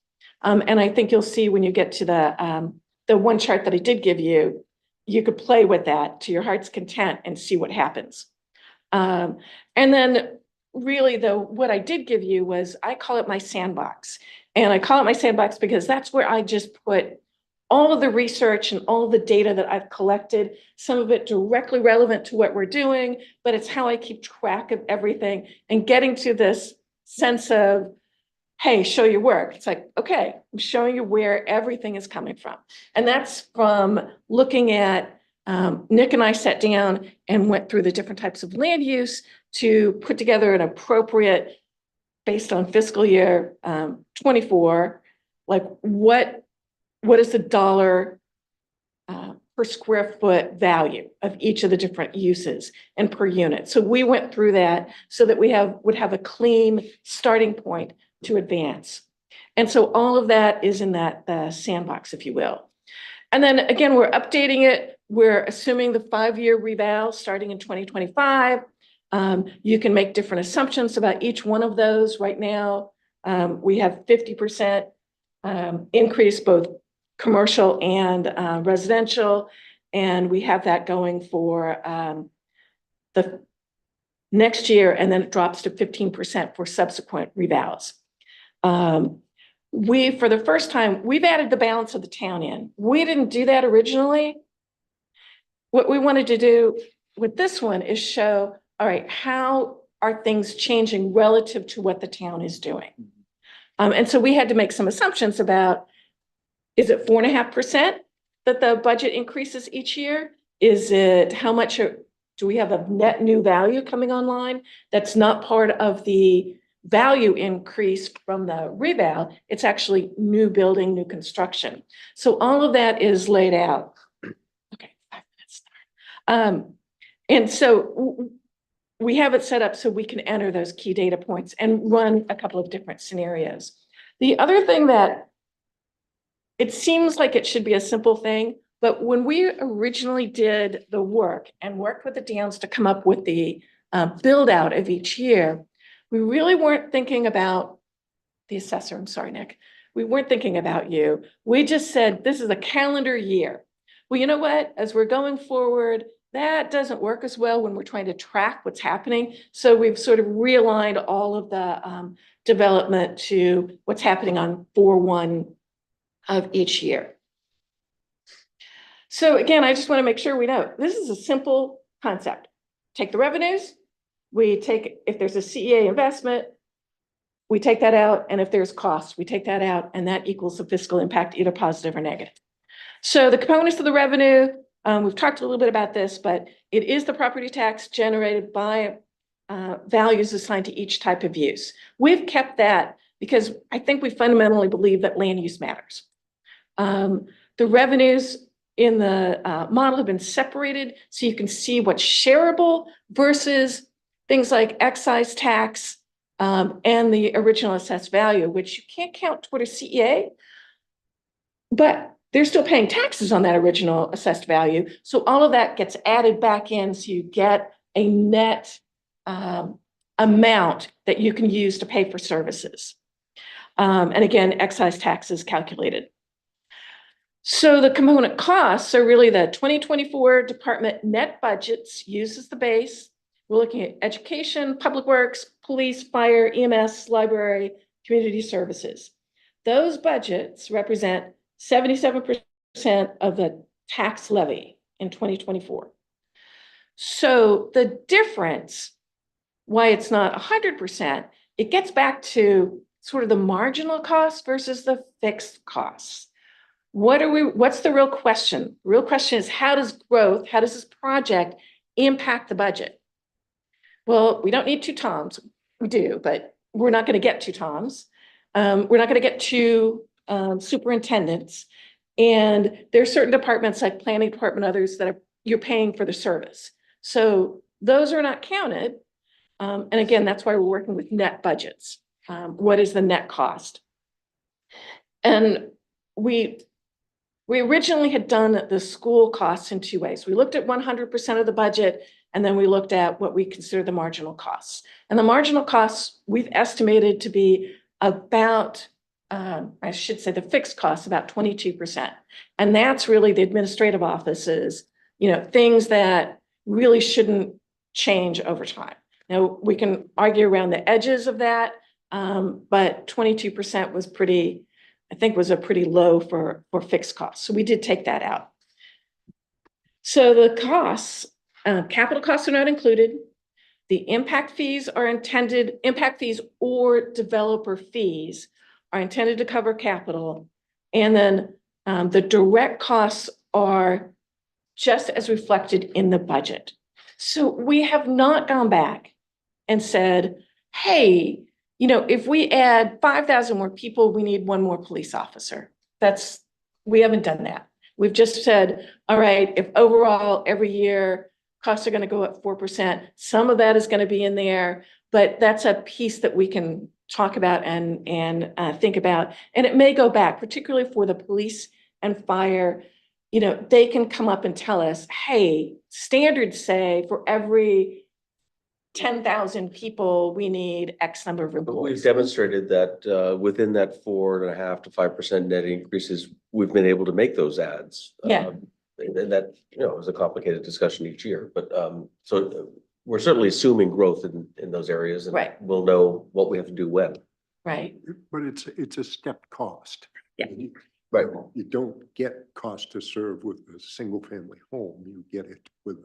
And I think you'll see when you get to the one chart that I did give you, you could play with that to your heart's content and see what happens. And then really though, what I did give you was, I call it my sandbox. And I call it my sandbox because that's where I just put all of the research and all of the data that I've collected, some of it directly relevant to what we're doing, but it's how I keep track of everything and getting to this sense of, hey, show your work. It's like, okay, I'm showing you where everything is coming from. And that's from looking at, Nick and I sat down and went through the different types of land use to put together an appropriate, based on fiscal year 24, like what is the dollar per square foot value of each of the different uses and per unit. So we went through that so that we would have a clean starting point to advance. And so all of that is in that sandbox, if you will. And then again, we're updating it. We're assuming the 5-year reval starting in 2025. You can make different assumptions about each one of those. Right now, we have 50% increase, both commercial and residential. And we have that going for the next year, and then it drops to 15% for subsequent revals. For the first time, we've added the balance of the town in. We didn't do that originally. What we wanted to do with this one is show, all right, how are things changing relative to what the town is doing? And so we had to make some assumptions about, is it 4.5% that the budget increases each year? Is it how much do we have of net new value coming online? That's not part of the value increase from the reval, it's actually new building, new construction. So all of that is laid out. Okay, 5 minutes. And so we have it set up so we can enter those key data points and run a couple of different scenarios. The other thing that it seems like it should be a simple thing, but when we originally did the work and worked with the Downs to come up with the build out of each year, we really weren't thinking about the assessor. I'm sorry, Nick. We weren't thinking about you. We just said, this is a calendar year. Well, you know what? As we're going forward, that doesn't work as well when we're trying to track what's happening. So we've sort of realigned all of the development to what's happening on 4/1 of each year. So again, I just want to make sure we know, this is a simple concept. Take the revenues, we take, if there's a CEA investment, we take that out, and if there's costs, we take that out, and that equals the fiscal impact, either positive or negative. So the components of the revenue, we've talked a little bit about this, but it is the property tax generated by values assigned to each type of use. We've kept that because I think we fundamentally believe that land use matters. The revenues in the model have been separated so you can see what's shareable versus things like excise tax and the original assessed value, which you can't count toward a CEA, but they're still paying taxes on that original assessed value. So all of that gets added back in so you get a net amount that you can use to pay for services. And again, excise tax is calculated. So the component costs are really the 2024 department net budgets used as the base. We're looking at education, public works, police, fire, EMS, library, community services. Those budgets represent 77% of the tax levy in 2024. So the difference, why it's not 100%, it gets back to sort of the marginal cost versus the fixed costs. What's the real question? The real question is, how does this project impact the budget? Well, we don't need 2 Toms. We do, but we're not going to get 2 Toms. We're not going to get 2 superintendents. And there are certain departments like planning department, others that you're paying for the service. So those are not counted. And again, that's why we're working with net budgets. What is the net cost? And we originally had done the school costs in 2 ways. We looked at 100% of the budget, and then we looked at what we consider the marginal costs. And the marginal costs we've estimated to be about, I should say the fixed costs, about 22%. And that's really the administrative offices, things that really shouldn't change over time. Now, we can argue around the edges of that, but 22% was was a pretty low for fixed costs. So we did take that out. So the costs, capital costs are not included. The impact fees or developer fees are intended to cover capital. And then the direct costs are just as reflected in the budget. So we have not gone back and said, hey, if we add 5,000 more people, we need 1 more police officer. We haven't done that. We've just said, all right, if overall every year costs are going to go up 4%, some of that is going to be in there, but that's a piece that we can talk about and think about. And it may go back, particularly for the police and fire. They can come up and tell us, hey, standards say for every 10,000 people, we need X number of But we've employees. demonstrated that within that 4.5% to 5% net increases, we've been able to make those adds. Yeah. And that, is a complicated discussion each year, but so we're certainly assuming growth in those areas. And Right. we'll know what we have to do when. Right. But it's a stepped cost. Yeah. Right. You don't get cost to serve with a single family home. You get it with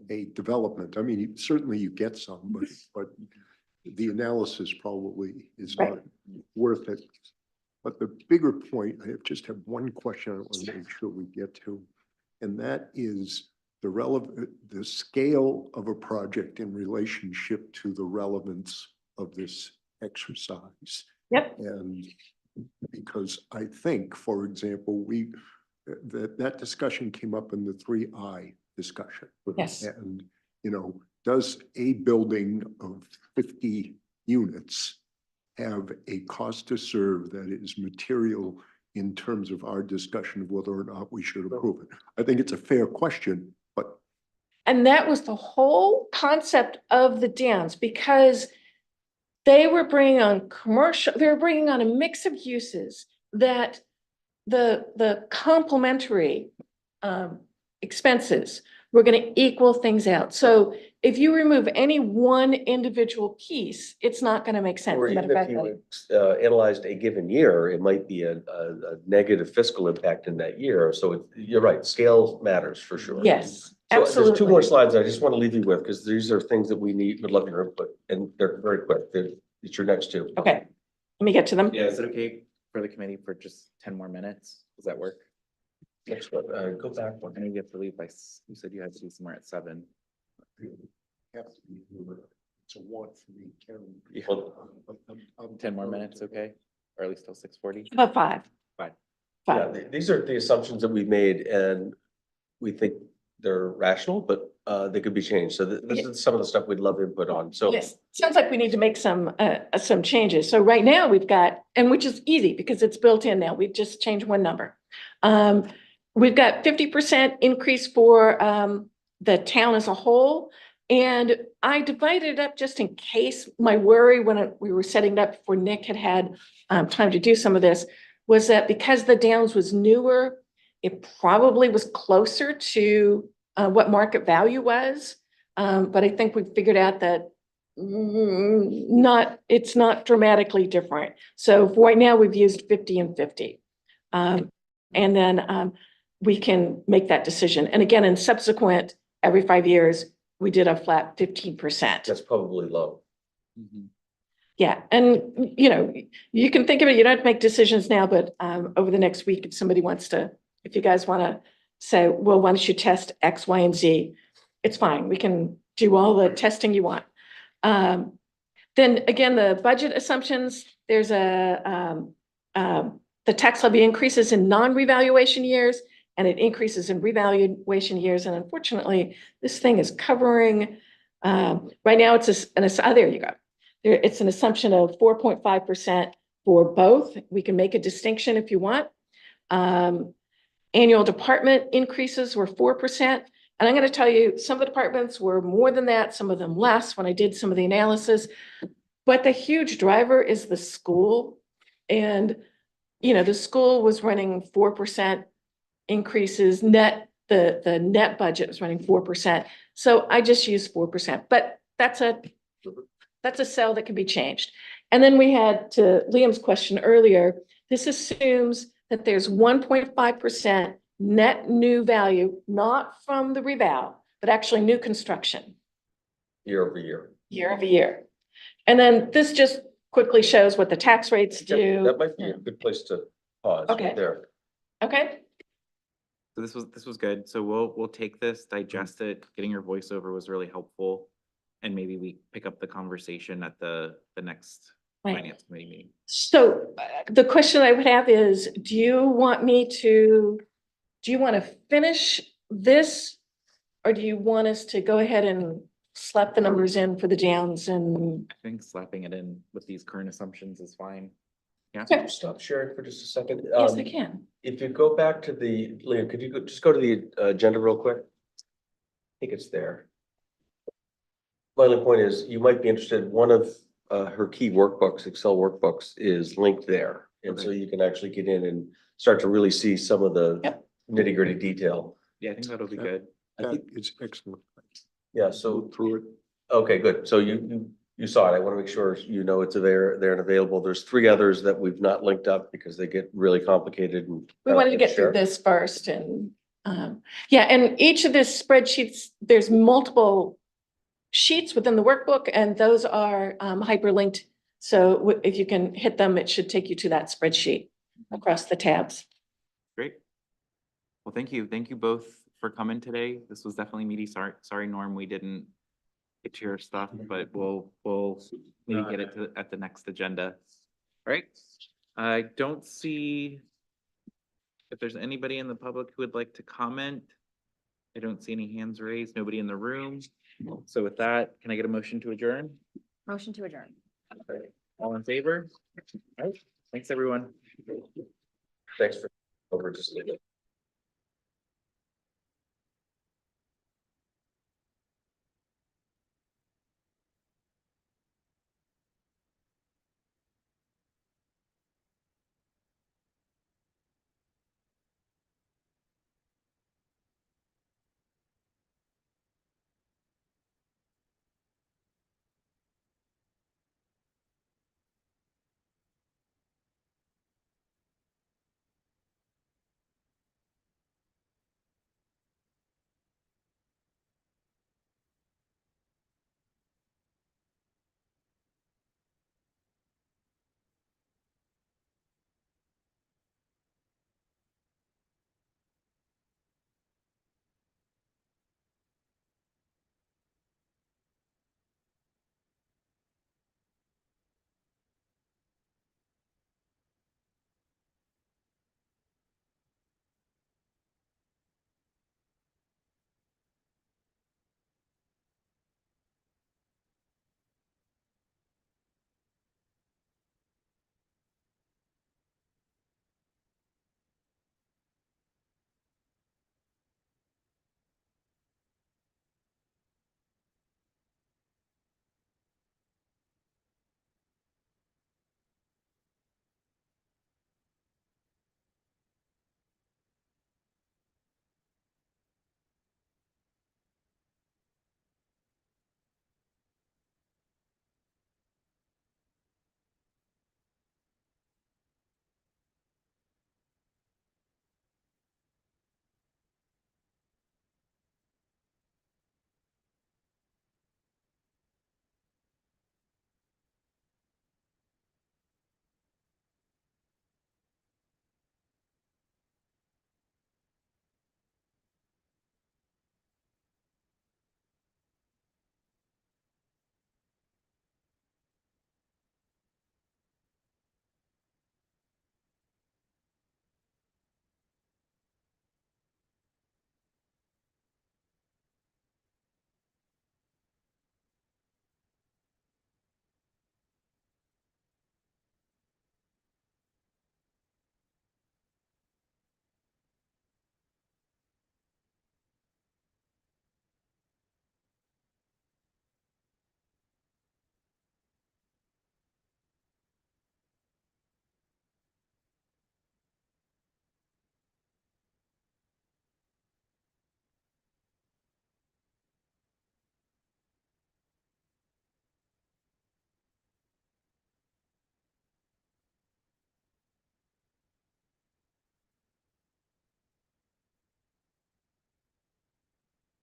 a development. I mean, certainly you get some, but the analysis probably is not worth it. But the bigger point, I just have one question I want to make sure we get to, and that is the scale of a project in relationship to the relevance of this exercise. Yep. And because I think, for example, that discussion came up in the 3I discussion. Yes. And, does a building of 50 units have a cost to serve that is material in terms of our discussion of whether or not we should approve it? I think it's a fair question, but And that was the whole concept of the dams, because they were bringing on a mix of uses that the complementary expenses were going to equal things out. So if you remove any one individual piece, it's not going to make sense. Or Matter even of if fact, you analyzed a given year, it might be a negative fiscal impact in that year. So you're right, scale matters for sure. yes, So there's two more absolutely. slides I just want to leave you with, because these are things that would love your input, and they're very quick. It's your next two. Okay, let me get to them. Yeah, is it okay for the committee for just 10 more minutes? Does that work? Next one, go back one. I know you have to leave by, you said you had to be somewhere at 7. have to be, it's a want for me, Karen. Yeah. I'm 10 more minutes, okay? Or at least till 6:40? About five. Fine. Yeah, Five. these are the assumptions that we made, and we think they're rational, but they could be changed. So this is some of the stuff we'd love input on. So Yes, sounds like we need to make some changes. So right now we've got, and which is easy because it's built in now. We've just changed one number. We've got 50% increase for the town as a whole. And I divided it up just in case. My worry when we were setting it up before Nick had time to do some of this was that because the Downs was newer, it probably was closer to what market value was. But I think we figured out that it's not dramatically different. So for right now, we've used 50 and 50. And then we can make that decision. And again, in subsequent, every 5 years, we did a flat 15%. that's probably low. Yeah, and you can think of it, you don't have to make decisions now, but over the next week, if somebody wants to, if you guys want to say, well, why don't you test X, Y, and Z? It's fine. We can do all the testing you want. Then again, the budget assumptions, there's the tax levy increases in non-revaluation years and it increases in revaluation years. And unfortunately, this thing is covering, right now it's there you go. It's an assumption of 4.5% for both. We can make a distinction if you want. Annual department increases were 4%. And I'm going to tell you, some of the departments were more than that, some of them less when I did some of the analysis. But the huge driver is the school. And, the school was running 4% increases net. The net budget was running 4%. So I just used 4%, but that's a cell that can be changed. And then we had, to Liam's question earlier, this assumes that there's 1.5% net new value, not from the reval, but actually new construction Year over year. year over year. And then this just quickly shows what the tax rates do. That might be a good place to pause Okay. right there. Okay, So this was good. So we'll take this, digest it. Getting your voiceover was really helpful. And maybe we pick up the conversation at the next Right. finance committee meeting. so the question I would have is, do you want to finish this? Or do you want us to go ahead and slap the numbers in for the Downs and? I think slapping it in with these current assumptions is fine. Yeah. Okay. Stop sharing for just a second. Yes, I can. If you go back to Liam, could you just go to the agenda real quick? I think it's there. My only point is, you might be interested, one of her key workbooks, Excel workbooks, is linked there. And so you can actually get in and start to really see some of the Yep. nitty gritty detail. Yeah, I think that'll be good. That is excellent. Yeah, so, Look through it. okay, good. So you saw it. I want to make sure it's there and available. There's 3 others that we've not linked up because they get really complicated and. We wanted to get through this first and, yeah, and each of these spreadsheets, there's multiple sheets within the workbook and those are hyperlinked. So if you can hit them, it should take you to that spreadsheet across the tabs. Great. Well, thank you. Thank you both for coming today. This was definitely meaty. Sorry, Norm, we didn't get to your stuff, but we'll maybe get it to, at the next agenda. All right, I don't see if there's anybody in the public who would like to comment. I don't see any hands raised, nobody in the room. So with that, can I get a motion to adjourn? Motion to adjourn. All in favor? All right, thanks, everyone. Thanks for over just.